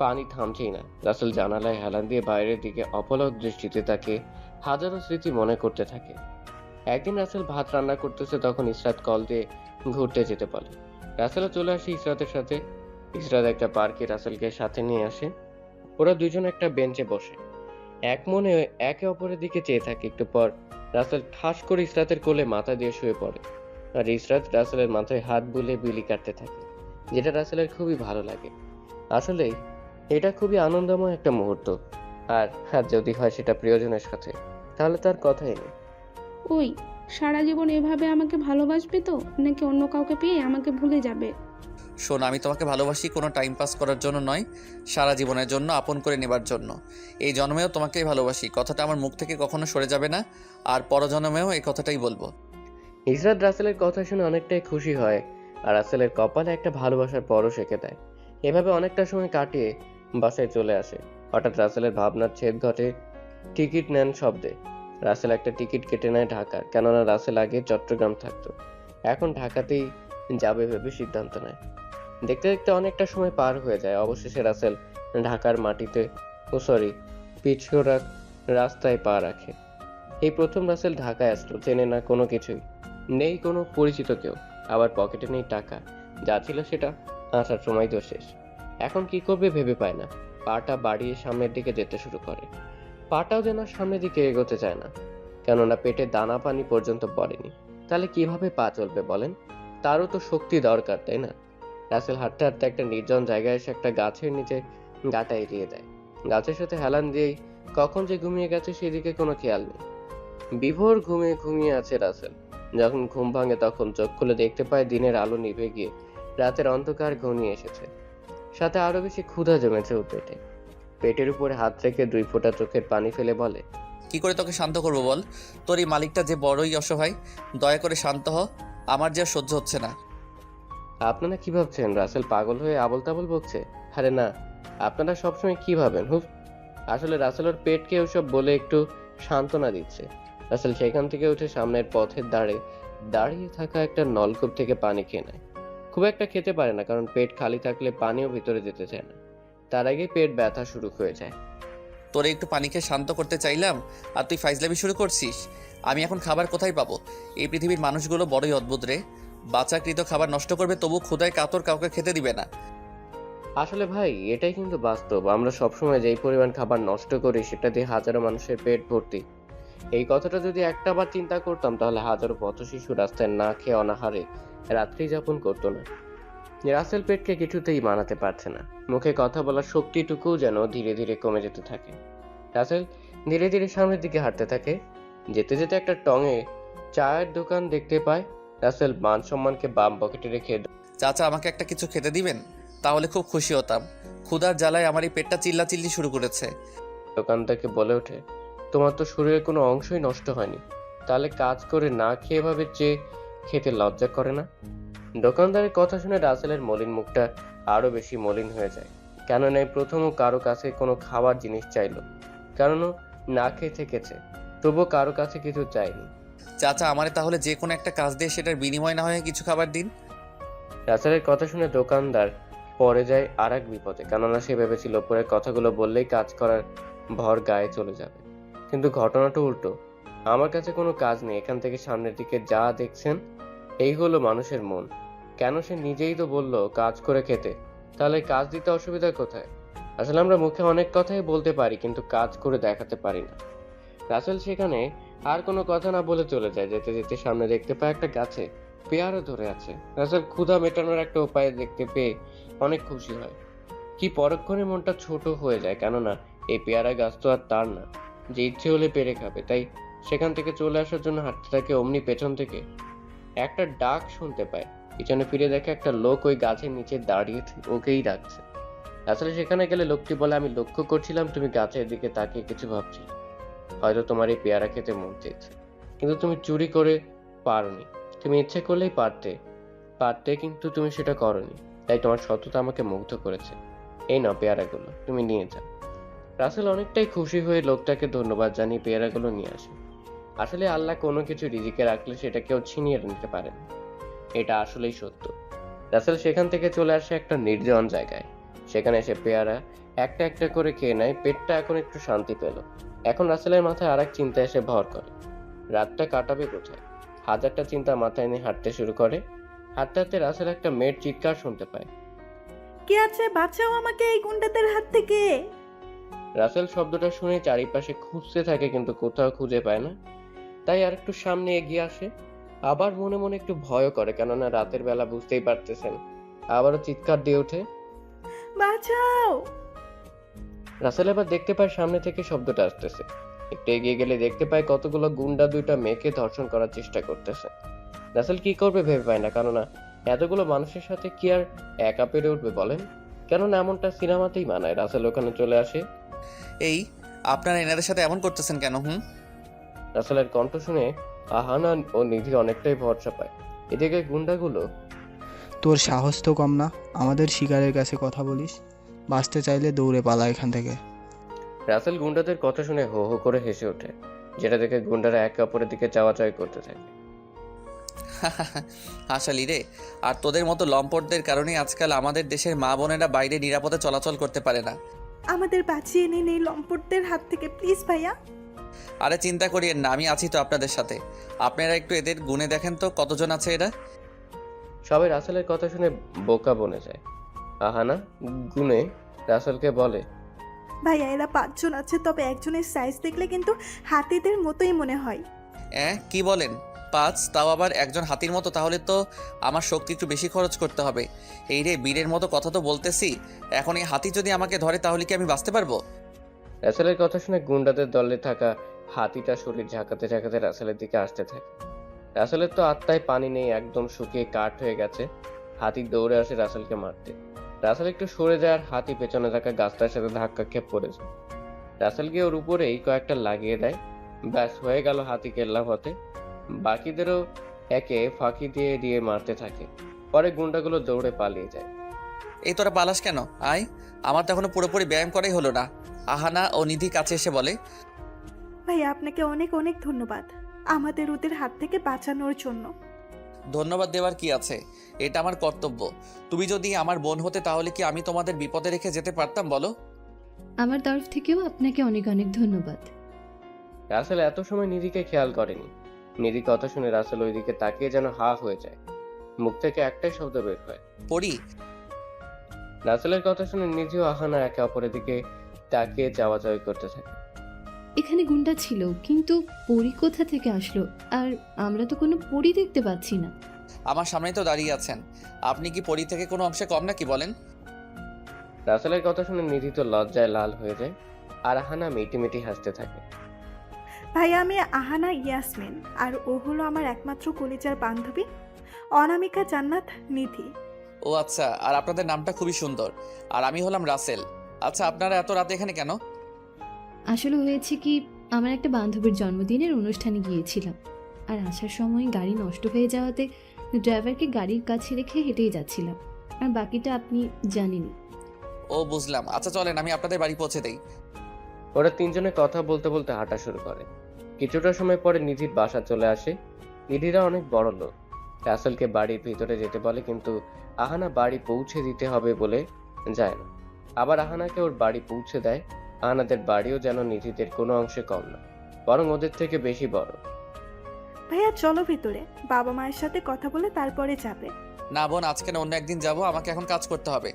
পানি থামছেই না। রাসেল জানালায় হেলান দিয়ে বাইরের দিকে অপলক দৃষ্টিতে তাকে হাজারো স্মৃতি মনে করতে থাকে। একদিন রাসেল ভাত রান্না করতেছে, তখন ইসরাত কল দিয়ে ঘুরতে যেতে বলে। রাসেলও চলে আসে ইসরাতের সাথে। ইসরাত একটা পার্কে রাসেলকে সাথে নিয়ে আসে। ওরা দুজন একটা বেঞ্চে বসে এক মনে একে অপরের দিকে চেয়ে থাকে। একটু পর রাসেল ঠাস করে ইসরাতের কোলে মাথা দিয়ে শুয়ে পড়ে, আর ইসরাত রাসেলের মাথায় হাত বুলিয়ে বিলি কাটতে থাকে, যেটা রাসেলের খুবই ভালো লাগে। আসলে এটা খুবই আনন্দময় একটা মুহূর্ত। আর যদি হয় সেটা প্রিয়জনের সাথে, তাহলে তার কথাই নেই। ওই, সারা জীবন এভাবে আমাকে ভালোবাসবে তো, নাকি অন্য কাউকে পেয়ে আমাকে ভুলে যাবে? শোন, আমি তোমাকে ভালোবাসি কোনো টাইম পাস করার জন্য নয়, সারা জীবনের জন্য, আপন করে নেবার জন্য। এই জন্মেও তোমাকেই ভালোবাসি, কথাটা আমার মুখ থেকে কখনো সরে যাবে না, আর পরজন্মেও এই কথাটাই বলবো। ইসরাত রাসেলের কথা শুনে অনেকটাই খুশি হয়, আর রাসেলের কপালে একটা ভালোবাসার পরশ এঁকে দেয়। এভাবে অনেকটা সময় কাটিয়ে বাসায় চলে আসে। হঠাৎ রাসেলের ভাবনার ছেদ ঘটে টিকিট নেন শব্দে। রাসেল একটা টিকিট কেটে নেয় ঢাকার, কেননা রাসেল আগে চট্টগ্রাম থাকতো, এখন ঢাকাতেই যাবে ভেবে সিদ্ধান্ত নেয়। দেখতে দেখতে অনেকটা সময় পার হয়ে যায়। অবশেষে রাসেল ঢাকার মাটিতে পিছড়া রাস্তায় পা রাখে। এই প্রথম রাসেল ঢাকায় আসলো, চেনে না কোনো কিছুই, নেই কোনো পরিচিত কেউ, আবার পকেটে নেই টাকা। যা ছিল সেটা আসার সময় তো শেষ। এখন কি করবে ভেবে পায় না। পাটা বাড়িয়ে সামনের দিকে যেতে শুরু করে। পাটাও যেন সামনের দিকে এগোতে চায় না, কেননা পেটে দানা পানি পর্যন্ত পড়েনি। তাহলে কিভাবে পা চলবে বলেন? তারও তো শক্তি দরকার, তাই না? রাসেল হাঁটতে হাঁটতে একটা নির্জন জায়গায় এসে একটা গাছের নিচে গাটা এড়িয়ে দেয়। গাছের সাথে হেলান দিয়েই কখন যে ঘুমিয়ে গেছে সেদিকে কোনো খেয়াল নেই। বিভোর ঘুমিয়ে ঘুমিয়ে আছে রাসেল। যখন ঘুম ভাঙে তখন চোখ খুলে দেখতে পায় দিনের আলো নিভে গিয়ে রাতের অন্ধকার ঘনিয়ে এসেছে। সাথে আরো বেশি ক্ষুধা জমেছে ওর পেটে। পেটের উপরে হাত রেখে 2 ফোঁটা চোখের পানি ফেলে বলে, কি করে তোকে শান্ত করবো বল? তোর এই মালিকটা যে বড়ই অসহায়, দয়া করে শান্ত হ, আমার যে আর সহ্য হচ্ছে না। আপনারা কি ভাবছেন রাসেল পাগল হয়ে আবল তাবল বকছে? আরে না, আপনারা সবসময় কি ভাবেন? হুফ। আসলে রাসেল ওর পেটকে ওসব বলে একটু সান্ত্বনা দিচ্ছে। রাসেল সেখান থেকে উঠে সামনের পথের দাঁড়িয়ে থাকা একটা নলকূপ থেকে পানি খেয়ে নেয়। খুব একটা খেতে পারে না, কারণ পেট খালি থাকলে পানিও ভিতরে যেতে চায় না। তার আগে পেট ব্যথা শুরু হয়ে যায়। তোরে একটু পানি খেয়ে শান্ত করতে চাইলাম, আর তুই ফাইজলামি শুরু করছিস। আমি এখন খাবার কোথায় পাবো? এই পৃথিবীর মানুষগুলো বড়ই অদ্ভুত রে। বাচ্চাকৃত খাবার নষ্ট করবে, তবু ক্ষুধায় কাতর কাউকে খেতে দিবে না। আসলে ভাই, এটাই কিন্তু বাস্তব। আমরা সবসময় যেই পরিমাণ খাবার নষ্ট করি সেটা দিয়ে হাজারো মানুষের পেট ভর্তি। এই কথাটা যদি একটা বার চিন্তা করতাম, তাহলে হাজারো পথ শিশু রাস্তায় না খেয়ে অনাহারে রাত্রি যাপন করতো না। রাসেল পেটকে কিছুতেই মানাতে পারছে না। মুখে কথা বলার শক্তিটুকুও যেন ধীরে ধীরে কমে যেতে থাকে। রাসেল ধীরে ধীরে সামনের দিকে হাঁটতে থাকে। যেতে যেতে একটা টঙে চায়ের দোকান দেখতে পায়। রাসেল মান সম্মানকে বাম পকেটে রেখে চাচা, আমাকে একটা কিছু খেতে দিবেন? তাহলে খুব খুশি হতাম। ক্ষুধার জ্বালায় আমার এই পেটটা চিল্লাচিল্লি শুরু করেছে। দোকানদারকে বলে ওঠে, তোমার তো শরীরের কোনো অংশই নষ্ট হয়নি, তাহলে কাজ করে না খেয়ে ভাবে যে খেতে লজ্জা করে না? দোকানদারের কথা শুনে রাসেলের মলিন মুখটা আরো বেশি মলিন হয়ে যায়। কেননা এই প্রথমও কারো কাছে কোনো খাবার জিনিস চাইলো, কারণ ও না খেয়ে থেকেছে, তবুও কারো কাছে কিছু চাইনি। চাচা, আমারে তাহলে যে কোনো একটা কাজ দিয়ে সেটার বিনিময় না হয়ে কিছু খাবার দিন। রাসেলের কথা শুনে দোকানদার পড়ে যায় আর এক বিপদে, কেননা সে ভেবেছিল পরের কথাগুলো বললেই কাজ করার ভর গায়ে চলে যাবে। কিন্তু ঘটনাটা উল্টো। আমার কাছে কোনো কাজ নেই, এখান থেকে সামনের দিকে যা দেখছেন এই হলো মানুষের মন। কেন সে নিজেই তো বললো কাজ করে খেতে, তাহলে কাজ দিতে অসুবিধা কোথায়? আসলে আমরা মুখে অনেক কথাই বলতে পারি, কিন্তু কাজ করে দেখাতে পারি না। রাসেল সেখানে আর কোনো কথা না বলে চলে যায়। যেতে যেতে সামনে দেখতে পায় একটা গাছে পেয়ারা ধরে আছে। রাসেল ক্ষুধা মেটানোর একটা উপায় দেখতে পেয়ে অনেক খুশি হয়। কি পরক্ষণে মনটা ছোট হয়ে যায়, কেননা এই পেয়ারা গাছ তো আর তার না যে ইচ্ছে হলে পেরে খাবে। তাই সেখান থেকে চলে আসার জন্য হাঁটতে থাকে। অমনি পেছন থেকে একটা ডাক শুনতে পায়। পিছনে ফিরে দেখে একটা লোক ওই গাছের নিচে দাঁড়িয়ে ওকেই ডাকছে। আসলে সেখানে গেলে লোকটি বলে, আমি লক্ষ্য করছিলাম তুমি গাছের দিকে তাকিয়ে কিছু ভাবছিলে। হয়তো তোমার এই পেয়ারা খেতে মন চেয়েছে, কিন্তু তুমি চুরি করে পারোনি। তুমি ইচ্ছে করলেই পারতে কিন্তু তুমি সেটা করোনি। তাই তোমার সততা আমাকে মুগ্ধ করেছে। এই নাও পেয়ারাগুলো, তুমি নিয়ে যাও। রাসেল অনেকটাই খুশি হয়ে লোকটাকে ধন্যবাদ জানিয়ে পেয়ারাগুলো নিয়ে আসে। আসলে আল্লাহ কোনো কিছু রিজিকে রাখলে সেটা কেউ ছিনিয়ে নিতে পারে না, এটা আসলেই সত্য। রাসেল সেখান থেকে চলে আসে একটা নির্জন জায়গায়। সেখানে এসে পেয়ারা একটা একটা করে খেয়ে নেয়। পেটটা এখন একটু শান্তি পেল। এখন রাসেলের মাথায় আর এক চিন্তা এসে ভর করে, রাতটা কাটাবে কোথায়। হাজারটা চিন্তা মাথায় নিয়ে হাঁটতে শুরু করে। হাঁটতে হাঁটতে রাসেল একটা মেয়ের চিৎকার শুনতে পায়। কে আছে, বাঁচাও আমাকে এই গুন্ডাদের হাত থেকে। রাসেল শব্দটা শুনে চারিপাশে খুঁজতে থাকে, কিন্তু কোথাও খুঁজে পায় না। তাই আর একটু সামনে এগিয়ে আসে। আবার মনে মনে একটু ভয় করে, কেননা রাতের বেলা, বুঝতেই পারতেছেন। আবারও চিৎকার দিয়ে ওঠে, বাঁচাও। রাসেল এবার দেখতে পায় সামনে থেকে শব্দটা আসতেছে। একটু এগিয়ে গেলে দেখতে পায় কতগুলো গুন্ডা দুইটা মেয়েকে ধর্ষণ করার চেষ্টা করতেছে। রাসেল কি করবে ভেবে পায় না, কেননা এতগুলো মানুষের সাথে কি আর একা পেরে উঠবে বলেন। কেননা এমনটা সিনেমাতেই মানায়। রাসেল ওখানে চলে আসে। এই, আপনারা এনাদের সাথে এমন করতেছেন কেন? রাসেলের কণ্ঠ শুনে আহানা ও নিধি অনেকটাই ভরসা পায়। এদিকে গুন্ডাগুলো, তোর সাহস তো কম না, আমাদের শিকারের কাছে কথা বলিস। বাঁচতে চাইলে দৌড়ে পালা এখান থেকে। রাসেল গুন্ডাদের কথা শুনে হো হো করে হেসে ওঠে, যেটা দেখে গুন্ডারা একে অপরের দিকে চাওয়াচাওয়ি করতে থাকে। হাসালি রে। আর তোদের মতো লম্পটদের কারণে আজকাল আমাদের দেশের মা বোনেরা বাইরে নিরাপদে চলাচল করতে পারে না। আমাদের বাঁচিয়ে নিন এই লম্পটদের হাত থেকে প্লিজ ভাইয়া। আরে চিন্তা করিয়েন না, আমি আছি তো আপনাদের সাথে। আপনারা একটু এদের গুণে দেখেন তো কতজন আছে এরা। সবাই রাসেলের কথা শুনে বোকা বনে যায়। আহানা গুনে রাসেলকে বলে, ভাইয়া এরা 5 জন আছে, তবে একজনের সাইজ দেখলে কিন্তু হাতিদের মতোই মনে হয়। কি বলেন? 5, তাও আবার একজন হাতির মতো? তাহলে তো আমার শক্তি একটু বেশি খরচ করতে হবে। এই রে, বীরের মতো কথা তো বলতেছি। এখন এই হাতি যদি আমাকে ধরে তাহলে কি আমি বাঁচতে পারবো? রাসেলের কথা শুনে গুন্ডাদের দলে থাকা হাতিটা শরীর ঝাঁকাতে ঝাঁকাতে রাসেলের দিকে আসতে থাকে। রাসেলের তো আত্মায় পানি নেই, একদম শুকিয়ে কাঠ হয়ে গেছে। হাতি দৌড়ে আসে রাসেলকে মারতে। রাসেল একটু সরে যায় আর হাতি পেছনে থাকা গাছটার সাথে ধাক্কা খেয়ে পড়ে যায়। রাসেল গিয়ে ওর উপরেই কয়েকটা লাগিয়ে দেয়। ব্যাস হয়ে গেল হাতি কেল্লা হতে। বাকিদেরও একে ফাঁকি দিয়ে দিয়ে মারতে থাকে। পরে গুন্ডাগুলো দৌড়ে পালিয়ে যায়। এই তোরা পালাস কেন? আয়, আমার তো এখনো পুরোপুরি ব্যায়াম করাই হলো না। আহানা ও নিধি কাছে এসে বলে, ভাইয়া আপনাকে অনেক অনেক ধন্যবাদ আমাদের ওদের হাত থেকে বাঁচানোর জন্য। ধন্যবাদ দেওয়ার কি আছে, এটা আমার কর্তব্য। তুমি যদি আমার বোন হতে তাহলে কি আমি তোমাদের বিপদে রেখে যেতে পারতাম বলো? আমার তরফ থেকেও আপনাকে অনেক অনেক ধন্যবাদ। রাসেল এত সময় নিধিকে খেয়াল করেনি। নিধি কথা শুনে রাসেল ওইদিকে তাকিয়ে যেন হা হয়ে যায়। মুখ থেকে একটাই শব্দ বের হয়, পড়ি। রাসেলের কথা শুনে নিধি ও আহানা একে অপরের দিকে তাকিয়ে চাওয়াচাওয়ি করতে থাকে। এখানে গুন্ডা ছিল, কিন্তু পরী কোথা থেকে আসলো? আর আমরা তো কোনো পরী দেখতে পাচ্ছি না। আমার সামনেই তো দাঁড়িয়ে আছেন, আপনি কি পরি থেকে কোনো অংশে কম নাকি বলেন? রাসেলের কথা শুনে নিধি তো লজ্জায় লাল হয়ে যায়, আর আহানা মিটিমিটি হাসতে থাকে। ভাইয়া আমি আহানা ইয়াসমিন, আর ও হলো আমার একমাত্র কলিজার বান্ধবী অনামিকা জান্নাত নিধি। ও আচ্ছা, আর আপনাদের নামটা খুবই সুন্দর। আর আমি হলাম রাসেল। আচ্ছা, আপনারা এত রাতে এখানে কেন? আসলে হয়েছে কি, আমার একটা বান্ধবীর জন্মদিনের অনুষ্ঠানে গিয়েছিলাম, আর আসার সময় গাড়ি নষ্ট হয়ে যাওয়াতে ড্রাইভারকে গাড়ির কাছে রেখে হেঁটেই যাচ্ছিলাম। আর বাকিটা আপনি জানেনই। ও বুঝলাম। আচ্ছা চলেন, আমি আপনাদের বাড়ি পৌঁছে দেই। ওরা তিনজনে কথা বলতে বলতে হাঁটা শুরু করে। কিছুটা সময় পরে নিধির বাসা চলে আসে। নিধিরা অনেক বড় লোক। রাসেলকে বাড়ির ভিতরে যেতে বলে, কিন্তু আহানা বাড়ি পৌঁছে দিতে হবে বলে যায় না। আবার আহানাকে ওর বাড়ি পৌঁছে দেয়। আহানাদের বাড়িও যেন নিধিদের কোনো অংশে কম না, বরং ওদের থেকে বেশি বড়। ভাইয়া চলো ভিতরে, বাবা মায়ের সাথে কথা বলে তারপরে যাবে। না বোন, আজকে না অন্য একদিন যাব, আমাকে এখন কাজ করতে হবে।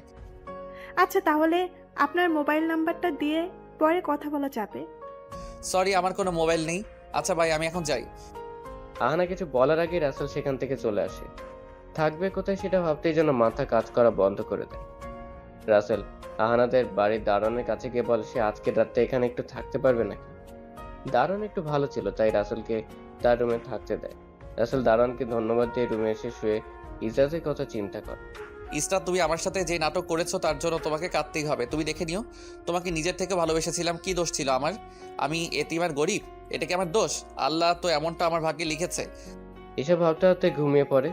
আচ্ছা তাহলে আপনার মোবাইল নাম্বারটা দিয়ে পরে কথা বলা যাবে। সরি, আমার কোনো মোবাইল নেই। আচ্ছা ভাই, আমি এখন যাই। আহানা কিছু বলার আগে রাসেল সেখান থেকে চলে আসে। থাকবে কোথায় সেটা ভাবতেই যেন মাথা কাজ করা বন্ধ করে দেয়। রাসেল আহানাদের বাড়ির দারোয়ানের কাছে গিয়ে বলে সে আজকের রাতটা এখানে একটু থাকতে পারবে নাকি। দারোয়ান একটু ভালো ছিল, তাই রাসেলকে তার রুমে থাকতে দেয়। রাসেল দারোয়ানকে ধন্যবাদ দিয়ে রুমে এসে শুয়ে ইজাজের কথা চিন্তা করে। ইসরা, তুমি আমার সাথে যে নাটক করেছো তার জন্য তোমাকে কাঁদতেই হবে। তুমি দেখে নিও, তোমাকে নিজের থেকে ভালোবেসেছিলাম। কি দোষ ছিল আমার? আমি এতিম আর গরিব, এটা কি আমার দোষ? আল্লাহ তো এমনটা আমার ভাগ্যে লিখেছে। এসব ভাবতে ভাবতে ঘুমিয়ে পড়ে।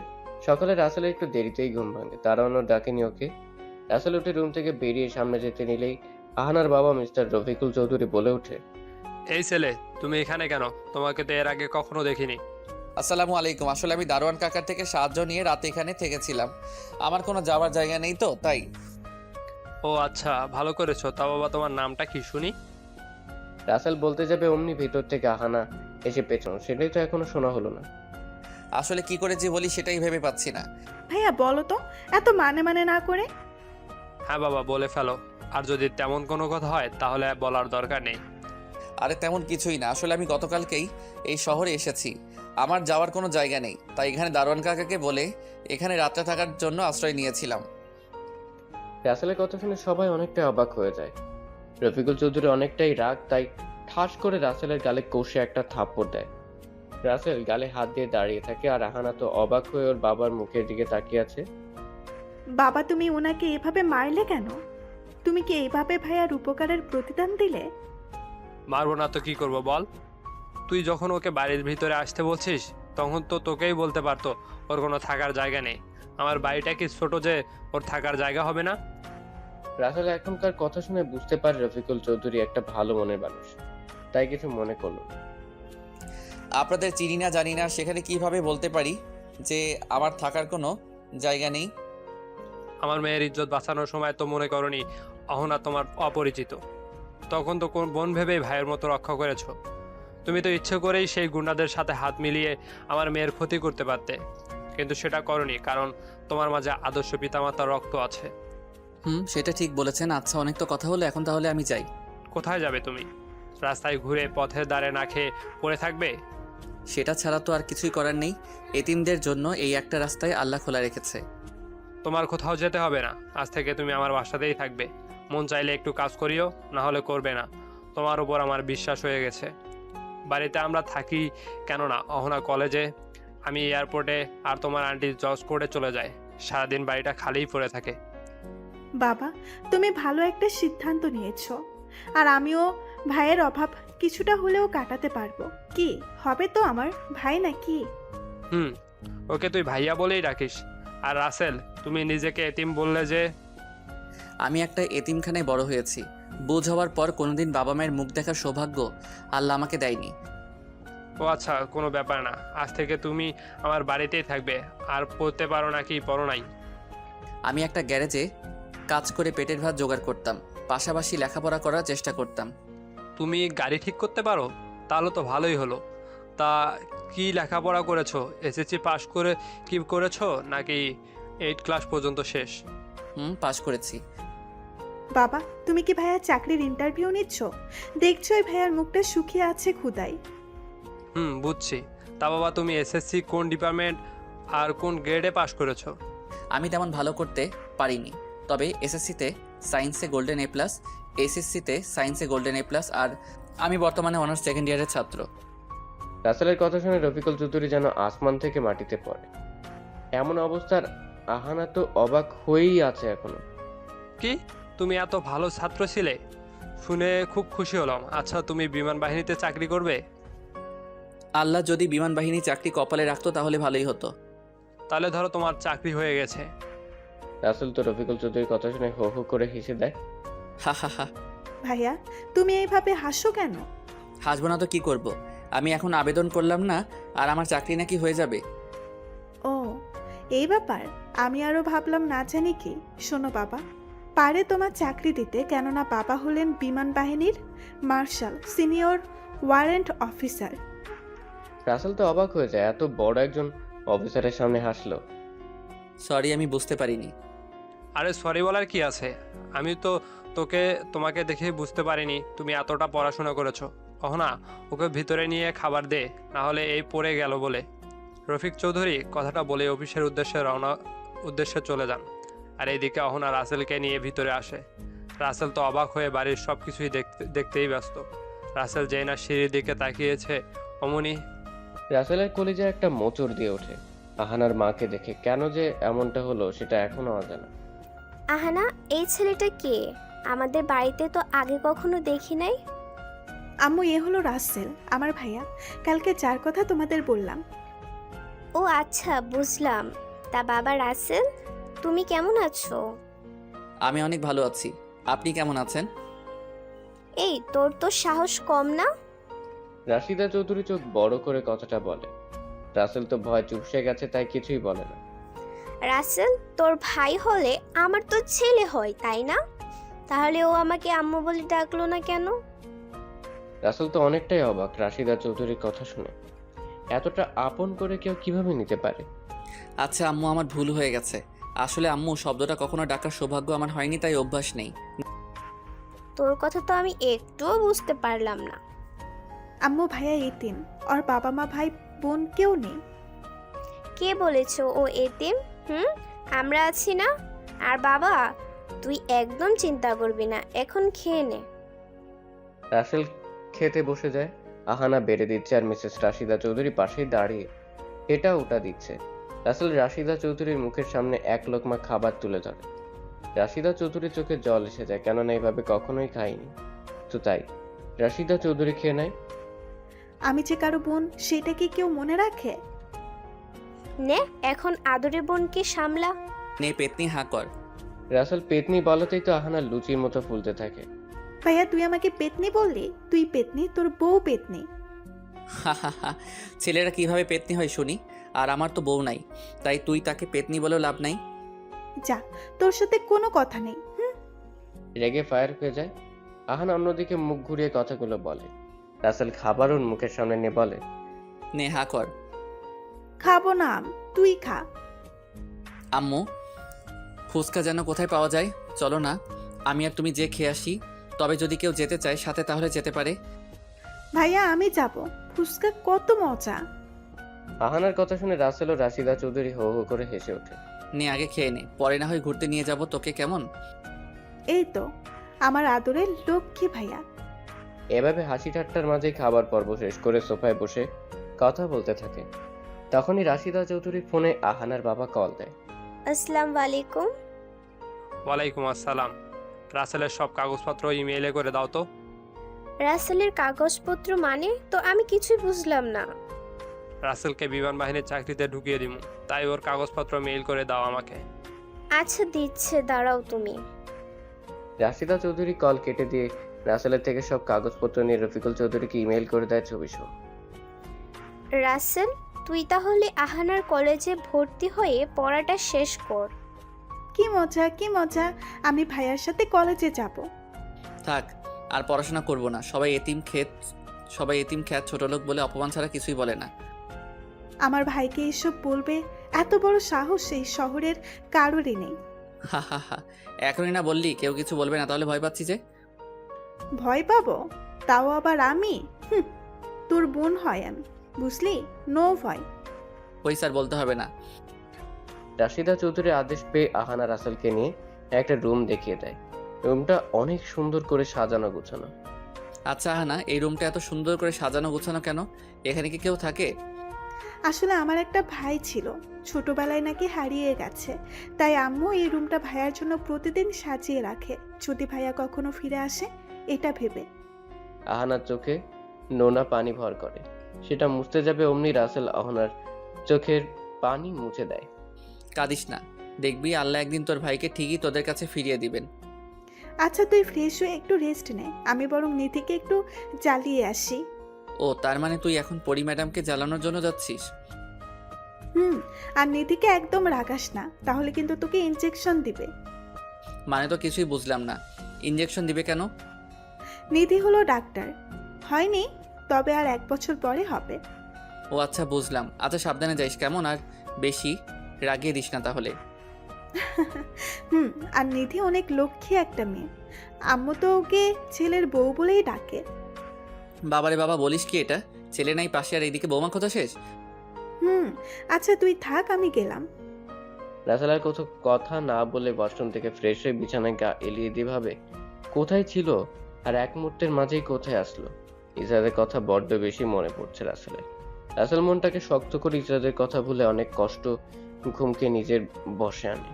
সকালে রাসেলের একটু দেরিতেই ঘুম ভাঙে, তারানো ডাকেনি ওকে। রাসেল উঠে রুম থেকে বেরিয়ে সামনে যেতে নিলেই আহানার বাবা মিস্টার রফিকুল চৌধুরী বলে ওঠে, এই ছেলে, তুমি এখানে কেন? তোমাকে তো এর আগে কখনো দেখিনি। আসসালামু আলাইকুম। আসলে আমি দারোয়ান কাকার থেকে সাহায্য নিয়ে রাতে এখানে থেকেছিলাম। আমার কোনো যাওয়ার জায়গা নেই তো তাই। ও আচ্ছা, ভালো করেছো। তা বাবা, তোমার নামটা কি শুনি? রাসেল বলতে যাবে অমনি ভিতর থেকে আহানা এসে পেছন, সেটাই তো এখনো শোনা হলো না। আসলে কি করে যে বলি সেটাই ভেবে পাচ্ছি না। ভাইয়া বলো তো, এত মানে না করে। হ্যাঁ বাবা, বলে ফেলো। আর যদি তেমন কোনো কথা হয় তাহলে বলার দরকার নেই। আরে তেমন কিছুই না, আসলে আমি গতকালকেই এই শহরে এসেছি। আমার যাওয়ার কোনো জায়গা নেই, তাই এখানে দারোয়ান কাকাকে বলে এখানে রাত্রে থাকার জন্য আশ্রয় নিয়েছিলাম। রাসেলের কথা শুনে সবাই অনেকটাই অবাক হয়ে যায়। রফিকুল চৌধুরী অনেকটাই রাগ, তাই ঠাস করে রাসেলের গালে কষে একটা থাপ্পড় দেয়। রাসেল গালে হাত দিয়ে দাঁড়িয়ে থাকে, আর আহানা তো অবাক হয়ে ওর বাবার মুখের দিকে তাকিয়ে আছে। বাবা, তুমি ওনাকে এভাবে মারলে কেন? তুমি কি এইভাবে ভাইয়ার উপকারের প্রতিদান দিলে? মারবো না তো কি করবো বল? তুই যখন ওকে বাড়ির ভিতরে আসতে বলছিস তখন তো তোকেই বলতে পারতো ওর কোনো থাকার জায়গা নেই। আমার বাড়িটা কি ছোট যে ওর থাকার জায়গা হবে না? রাসেল এখনকার কথা শুনে বুঝতে পারে রফিকুল চৌধুরী একটা ভালো মনের মানুষ, তাই কিছু মনে করলো না। আপনাদের চিনি না জানি না, সেখানে কিভাবে বলতে পারি যে আমার থাকার কোনো জায়গা নেই? আমার মেয়ের ইজ্জত বাঁচানোর সময় তো মনে করনি অহনা তোমার অপরিচিত। তখন তো কোন বোন ভেবেই ভাইয়ের মতো রক্ষা করেছো। তুমি তো ইচ্ছে করেই সেই গুন্ডাদের সাথে হাত মিলিয়ে আমার মেয়ের ক্ষতি করতে পারতে, কিন্তু সেটা করনি কারণ তোমার মাঝে আদর্শ পিতামাতার রক্ত আছে। সেটা ঠিক বলেছেন। আচ্ছা, অনেক তো কথা হলো, এখন তাহলে আমি যাই। কোথায় যাবে তুমি? রাস্তায় ঘুরে পথের ধারে না খেয়ে পড়ে থাকবে? সেটা ছাড়া তো আর কিছুই করার নেই। এতিমদের জন্য এই একটা রাস্তায় আল্লাহ খোলা রেখেছে। তোমার কোথাও যেতে হবে না, আজ থেকে তুমি আমার বাসাতেই থাকবে। মন চাইলে একটু কাজ করিও, না হলে করবে না। তোমার উপর আমার বিশ্বাস হয়ে গেছে। বাড়িতে আমরা থাকি কেন না, অহনা কলেজে, আমি এয়ারপোর্টে, আর তোমার আন্টি জজ কোর্টে চলে যায়। সারাদিন বাড়িটা খালিই পড়ে থাকে। বাবা, তুমি ভালো একটা সিদ্ধান্ত নিয়েছো। আর আমিও ভাইয়ের অভাব কিছুটা হলেও কাটাতে পারবো। কি হবে তো আমার ভাই নাকি? ওকে তুই ভাইয়া বলেই রাখিস। আর রাসেল, তুমি নিজেকে এতিম বললে যে? আমি একটা এতিমখানায় বড় হয়েছি। বুঝ হওয়ার পর কোনোদিন বাবা মায়ের মুখ দেখার সৌভাগ্য আল্লাহ আমাকে দেয়নি। ও আচ্ছা, কোনো ব্যাপার না। আজ থেকে তুমি আমার বাড়িতেই থাকবে। আর পড়তে পারো নাকি পড়ো নাই? আমি একটা গ্যারেজে কাজ করে পেটের ভাত জোগাড় করতাম, পাশাপাশি লেখাপড়া করার চেষ্টা করতাম। তুমি গাড়ি ঠিক করতে পারো? তাহলে তো ভালোই হলো। তা কি লেখাপড়া করেছো? এসএসসি পাশ করে কি করেছো, নাকি 8 ক্লাস পর্যন্ত শেষ? পাশ করেছি। বাবা, তুমি কি ভাইয়ার চাকরির ইন্টারভিউ নিচ্ছ? দেখছো এই ভাইয়ার মুখটা শুকিয়ে আছে ক্ষুধায়। বুঝছি। তা বাবা, তুমি এসএসসি কোন ডিপার্টমেন্ট আর কোন গ্রেডে পাশ করেছো? আমি তেমন ভালো করতে পারিনি, তবে এসএসসিতে সায়েন্সে গোল্ডেন এ প্লাস, এসএসসিতে সায়েন্সে গোল্ডেন এ প্লাস, আর আমি বর্তমানে অনার্স সেকেন্ড ইয়ারের ছাত্র। রাসেলের কথা শুনে রফিকুল চৌধুরী যেন আসমান থেকে মাটিতে পড়ে। এমন অবস্থার আহানা তো অবাক হয়েই আছে এখনো। কি, তুমি এত ভালো ছাত্র ছিলে? শুনে খুব খুশি হলাম। আচ্ছা, তুমি বিমান বাহিনীতে চাকরি করবে? আল্লাহ যদি বিমান বাহিনী চাকরি কপালে রাখতো তাহলে ভালোই হতো। তাহলে ধরো তোমার চাকরি হয়ে গেছে। রাসেল তো রফিকুল চৌধুরীর কথা শুনে হো হো করে হেসে দেয়। হা হা হা। ভাইয়া, তুমি এইভাবে হাসো কেন? হাসবো না তো কি করব? আমি এখন আবেদন করলাম না, আর আমার চাকরি নাকি হয়ে যাবে। ও, এই ব্যাপার। আমি আরো ভাবলাম না জানি কি। শোনো বাবা, পারে তোমার চাকরি দিতে, কেননা বাবা হলেন বিমান বাহিনীর marshal, senior warrant officer. Russell তো অবাক হয়ে যায়, এত বড় একজন অফিসারের সামনে হাসলো। সরি, আমি বুঝতে পারিনি। আরে সরি বলার কি আছে? আমি তো তোমাকে দেখে বুঝতে পারিনি তুমি এতটা পড়াশোনা করেছো। না, ওকে ভিতরে নিয়ে খাবার দে, না হলে এই পড়ে গেল বলে। রফিক চৌধুরী কথাটা বলে অফিসের উদ্দেশ্যে চলে যান। আর এইদিকে অহনা রাসেলকে নিয়ে ভিতরে আসে। রাসেল তো অবাক হয়ে বাড়ির সব কিছুই দেখতেই ব্যস্ত। রাসেল যেই না সিঁড়ির দিকে তাকিয়েছে, অমনি রাসেলের কলিজায় একটা মোচড় দিয়ে ওঠে। আহানার মাকে দেখে। কেন যে এমনটা হলো সেটা এখনো অজানা। আহানা, এই ছেলেটা কে? আমাদের বাড়িতে তো আগে কখনো দেখি নাই। আম্মু, এ হলো রাসেল, আমার ভাইয়া। কালকে যার কথা তোমাদের বললাম। ও আচ্ছা, বুঝলাম। তা বাবা রাসেল, তুমি কেমন আছো? আমি অনেক ভালো আছি। আপনি কেমন আছেন? এই, তোর তো সাহস কম না? রাশিদা চৌধুরী চোখ বড় করে কথাটা বলে। রাসেল তো ভয় চুপসে গেছে, তাই কিছুই বলে না। রাসেল, তোর ভাই হলে আমার তো ছেলে হয়, তাই না? তাহলে ও আমাকে আম্মু বলে ডাকলো না কেন? রাসেল তো অনেকটাই অবাক রাশিদা চৌধুরীর কথা শুনে। এতটা আপন করে কেউ কিভাবে নিতে পারে? আচ্ছা আম্মু, আমার ভুল হয়ে গেছে। আসলে আম্মু শব্দটা কখনো ডাকার সৌভাগ্য আমার হয়নি, তাই অভ্যাস নেই। তোর কথা তো আমি একটুও বুঝতে পারলাম না। আম্মু, ভাইয়া এতিম, ওর বাবা মা ভাই বোন কেউ নেই। কে বলেছো ও এতিম? আমরা আছি না? আর বাবা, তুই একদম চিন্তা করবি না, এখন খেয়ে নে। রাসেল খেতে বসে যায়। আহানা বেড়ে দিচ্ছে আর মিসেস রাশিদা চৌধুরী পাশেই দাঁড়িয়ে এটা ওটা দিচ্ছে। রাসেল রাশিদা চৌধুরীর মুখের সামনে এক লোকমা খাবার তুলে ধরে। রাশিদা চৌধুরীর চোখে জল এসে যায়, কেননা এইভাবে কখনোই খায়নি। তো তাই রাশিদা চৌধুরী খেয়ে নেয়। আমি যে কারো বোন, সেটা কি কেউ মনে রাখে? নে, এখন আদরে বোনকে সামলা। নে পেতনি, হাঁ কর। রাসেল পেতনি বলতেই তো আহানা লুচির মতো ফুলতে থাকে। ভাইয়া, তুই আমাকে পেতনি বললি? তুই পেতনি, তোর বউ পেতনি। হা হা হা, ছেলেরা কিভাবে পেতনি হয় শুনি। আর আমার তো বউ নাই, তাই তুই তাকে পেতনি বলেও লাভ নাই। যা, তোর সাথে কোনো কথা নেই। রেগে ফায়ার হয়ে যায়। আহানা অন্যদিকে মুখ ঘুরিয়ে কথাগুলো বলে। রাসেল খাবার ওর মুখের সামনে নিয়ে বলে, নে হাঁ কর। খাবো না, তুই খা। আম্মু, ফুচকা যেন কোথায় পাওয়া যায়? চলো না, আমি আর তুমি যে খেয়ে আসি। তবে যদি কেউ যেতে চায় সাথে, তাহলে যেতে পারে। ভাইয়া, আমি যাব। ফুচকা কত মজা। আহানার কথা শুনে রাসেল ও রাশিদা চৌধুরী হো হো করে হেসে ওঠে। নে আগে খেয়ে নে, পরে না হয় ঘুরতে নিয়ে যাব তোকে, কেমন? এই তো আমার আদরের লক্ষ্মী ভাইয়া। এভাবে হাসি ঠাট্টার মাঝেই খাবার পর্ব শেষ করে সোফায় বসে কথা বলতে থাকে। তখনই রাশিদা চৌধুরী ফোনে আহানার বাবা কল দেয়। আসসালামু আলাইকুম। ওয়ালাইকুম আসসালাম। রাসেলের সব কাগজপত্র ইমেইলে করে দাও তো। রাসেলের কাগজপত্র মানে? তো আমি কিছুই বুঝলাম না। রাসেলকে বিমান বাহিনীর চাকরিতে ঢুকিয়ে দিমু, তাই ওর কাগজপত্র মেইল করে দাও আমাকে। আচ্ছা, দিচ্ছে, দাঁড়াও তুমি। রাশিদা চৌধুরী কল কেটে দিয়ে রাসেলের থেকে সব কাগজপত্র নিয়ে রফিকুল চৌধুরীকে ইমেল করে দেয় ছবি সহ। রাসেল, তুই তাহলে আহানার কলেজে ভর্তি হয়ে পড়াটা শেষ কর। কি মজা, কি মজা। আমি ভাইয়ার সাথে কলেজে যাব। থাক, আর পড়াশোনা করব না। সবাই এতিম খ্যাত ছোট লোক বলে অপমান ছাড়া কিছুই বলে না। আমার ভাইকে এসব বলবে এত বড় সাহস এই শহরের কারোরই নেই। হা হা হা, এখনই না বললি কেউ কিছু বলবে না, তাহলে ভয় পাচ্ছি যে। ভয় পাবো? তাও আবার আমি? তোর বোন হয় আমি, বুঝলি? নো ভয়। ওই স্যার বলতে হবে না। রাশিদা চৌধুরী আদেশ পেয়ে আহানা রাসেলকে নিয়ে একটা রুম দেখিয়ে দেয়। রুমটা অনেক সুন্দর করে সাজানো গোছানো। আচ্ছা হানা, এই রুমটা এত সুন্দর করে সাজানো গোছানো কেন? এখানে কি কেউ থাকে? আসলে আমার একটা ভাই ছিল, ছোটবেলায় নাকি হারিয়ে গেছে, তাই আম্মু এই রুমটা ভাইয়ার জন্য প্রতিদিন সাজিয়ে রাখে, যদি ভাইয়া কখনো ফিরে আসে এটা ভেবে। আহানার চোখে নোনা পানি ভর করে। সেটা মুছতে যাবে অমনি রাসেল আহানার চোখের পানি মুছে দেয়। কাঁদিস না, দেখবি আল্লাহ একদিন তোর ভাইকে ঠিকই তোদের কাছে ফিরিয়ে দিবেন। আচ্ছা, তুই ফ্রেশ হয়ে একটু রেস্ট নে, আমি বরং নিধিকে একটু জ্বালিয়ে আসি। ও, তার মানে তুই এখন পরি ম্যাডামকে জ্বালানোর জন্য যাচ্ছিস? আর নিধিকে একদম রাগাস না, তাহলে কিন্তু তোকে ইনজেকশন দিবে। মানে তো কিছুই বুঝলাম না, ইঞ্জেকশন দিবে কেন? নিধি হলো ডাক্তার, হয়নি, তবে আর 1 বছর পরে হবে। ও আচ্ছা, বুঝলাম। আচ্ছা সাবধানে যাইস কেমন, আর বেশি রাগিয়ে দিস না তাহলে। আর নিধি অনেক লক্ষ্মী একটা মেয়ে, আম্মু তো ওকে ছেলের বউ বলেই ডাকে। বাবারে বাবা, বলিস কি এটা? ছেলে নাই পাশে আর এইদিকে বৌমা কথা শেষ। আচ্ছা তুই থাক, আমি গেলাম। রাসেল আর কোথাও কথা না বলে ওয়াশরুম থেকে ফ্রেশ হয়ে বিছানায় গা এলিয়ে দিয়ে ভাবে কোথায় ছিল আর এক মুহূর্তের মাঝেই কোথায় আসলো। ইজাদের কথা বড্ড বেশি মনে পড়ছে রাসেলের। রাসেল মনটাকে শক্ত করে ইসরাতের কথা ভুলে অনেক কষ্ট ঘুমকে নিজের বশে আনে,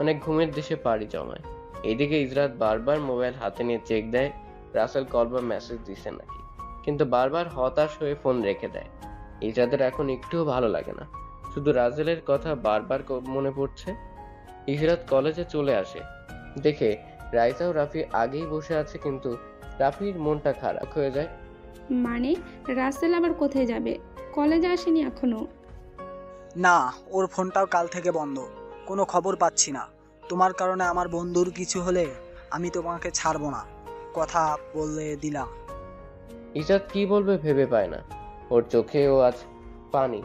অনেক ঘুমের দেশে পাড়ি জমায়। এইদিকে ইসরাত বারবার মোবাইল হাতে নিয়ে চেক দেয় রাসেল কল বা মেসেজ দিছে নাকি, কিন্তু বারবার হতাশ হয়ে ফোন রেখে দেয়। ইসরাতের এখন একটুও ভালো লাগে না, শুধু রাসেলের কথা বারবার মনে পড়ছে। ইসরাত কলেজে চলে আসে, দেখে রাইসা ও রাফি আগেই বসে আছে, কিন্তু রাফির মনটা খারাপ হয়ে যায়। মানে রাসেল আবার কোথায় যাবে? কলেজে আসেনি এখনো? না, ওর ফোনটাও কাল থেকে বন্ধ, কোনো খবর পাচ্ছি না। তোমার কারণে আমার বন্ধুর কিছু হলে আমি তোমাকে ছাড়বো না, কথা বলে দিলাম। ইসরাত কি বলবে ভেবে পায় না, ওর চোখেও আজ পানি।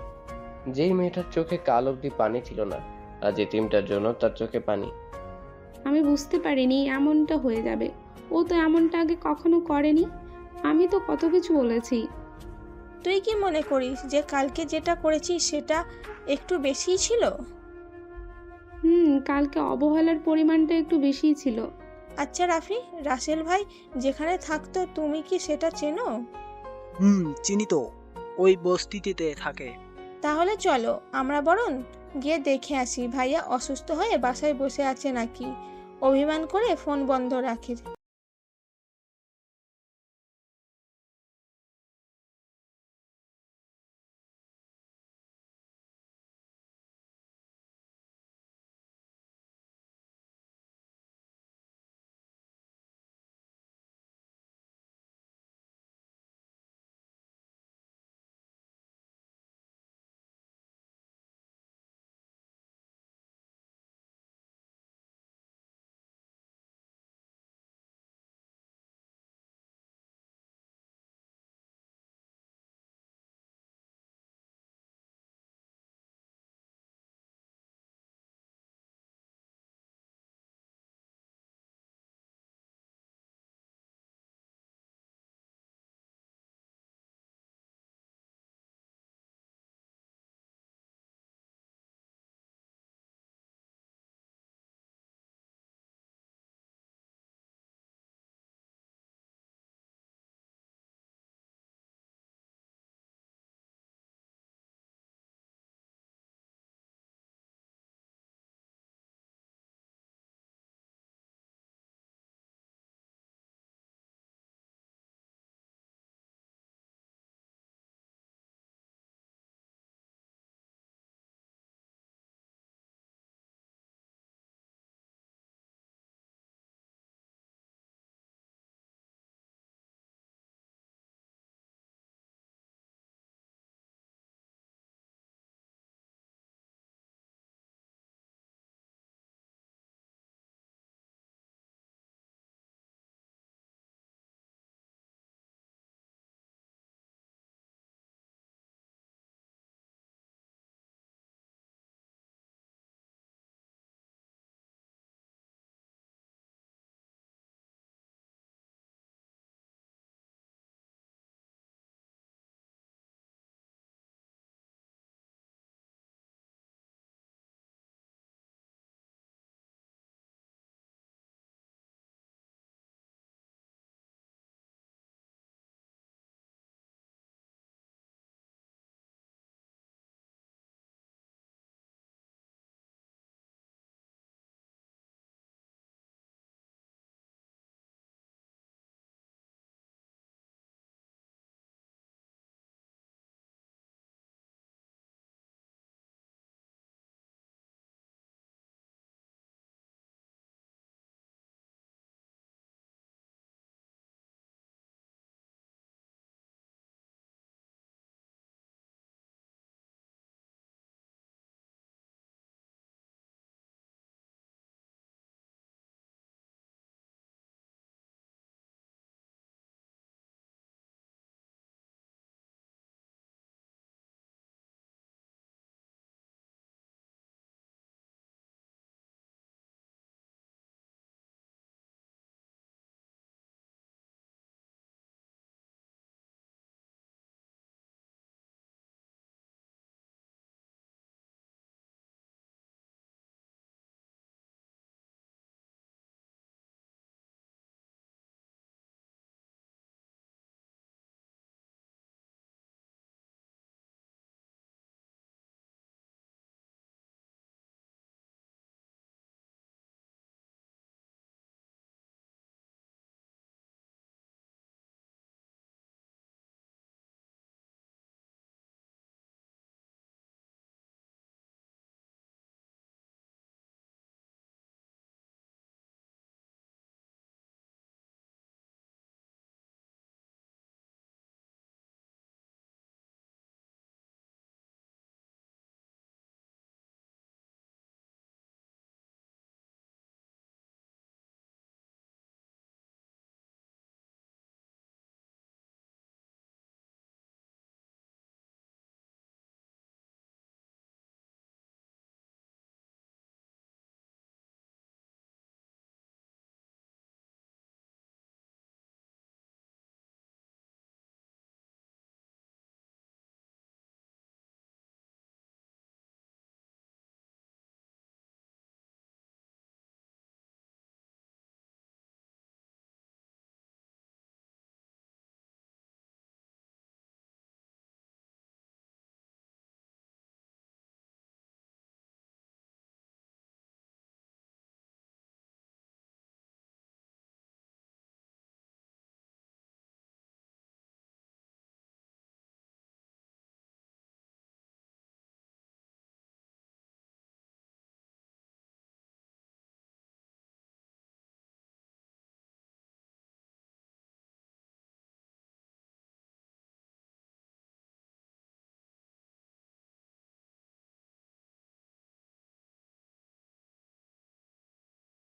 যেই মেয়েটার চোখে কাল অব্দি পানি ছিল না, আজ এতিমটার জন্য তার চোখে পানি। আমি বুঝতে পারিনি এমনটা হয়ে যাবে। ও তো এমনটা আগে কখনো করেনি। আমি তো কত কিছু বলেছি। তুই কি মনে করিস যে কালকে যেটা করেছিস সেটা একটু বেশিই ছিল? কালকে অবহেলার পরিমাণটা একটু বেশিই ছিল। আচ্ছা রাফি, রাসেল ভাই যেখানে থাকতো তুমি কি সেটা চেনো? চিনি তো, ওই বস্তিটিতে থাকে। তাহলে চলো আমরা বরং গিয়ে দেখে আসি ভাইয়া অসুস্থ হয়ে বাসায় বসে আছে নাকি। অভিমান করে ফোন বন্ধ রাখে।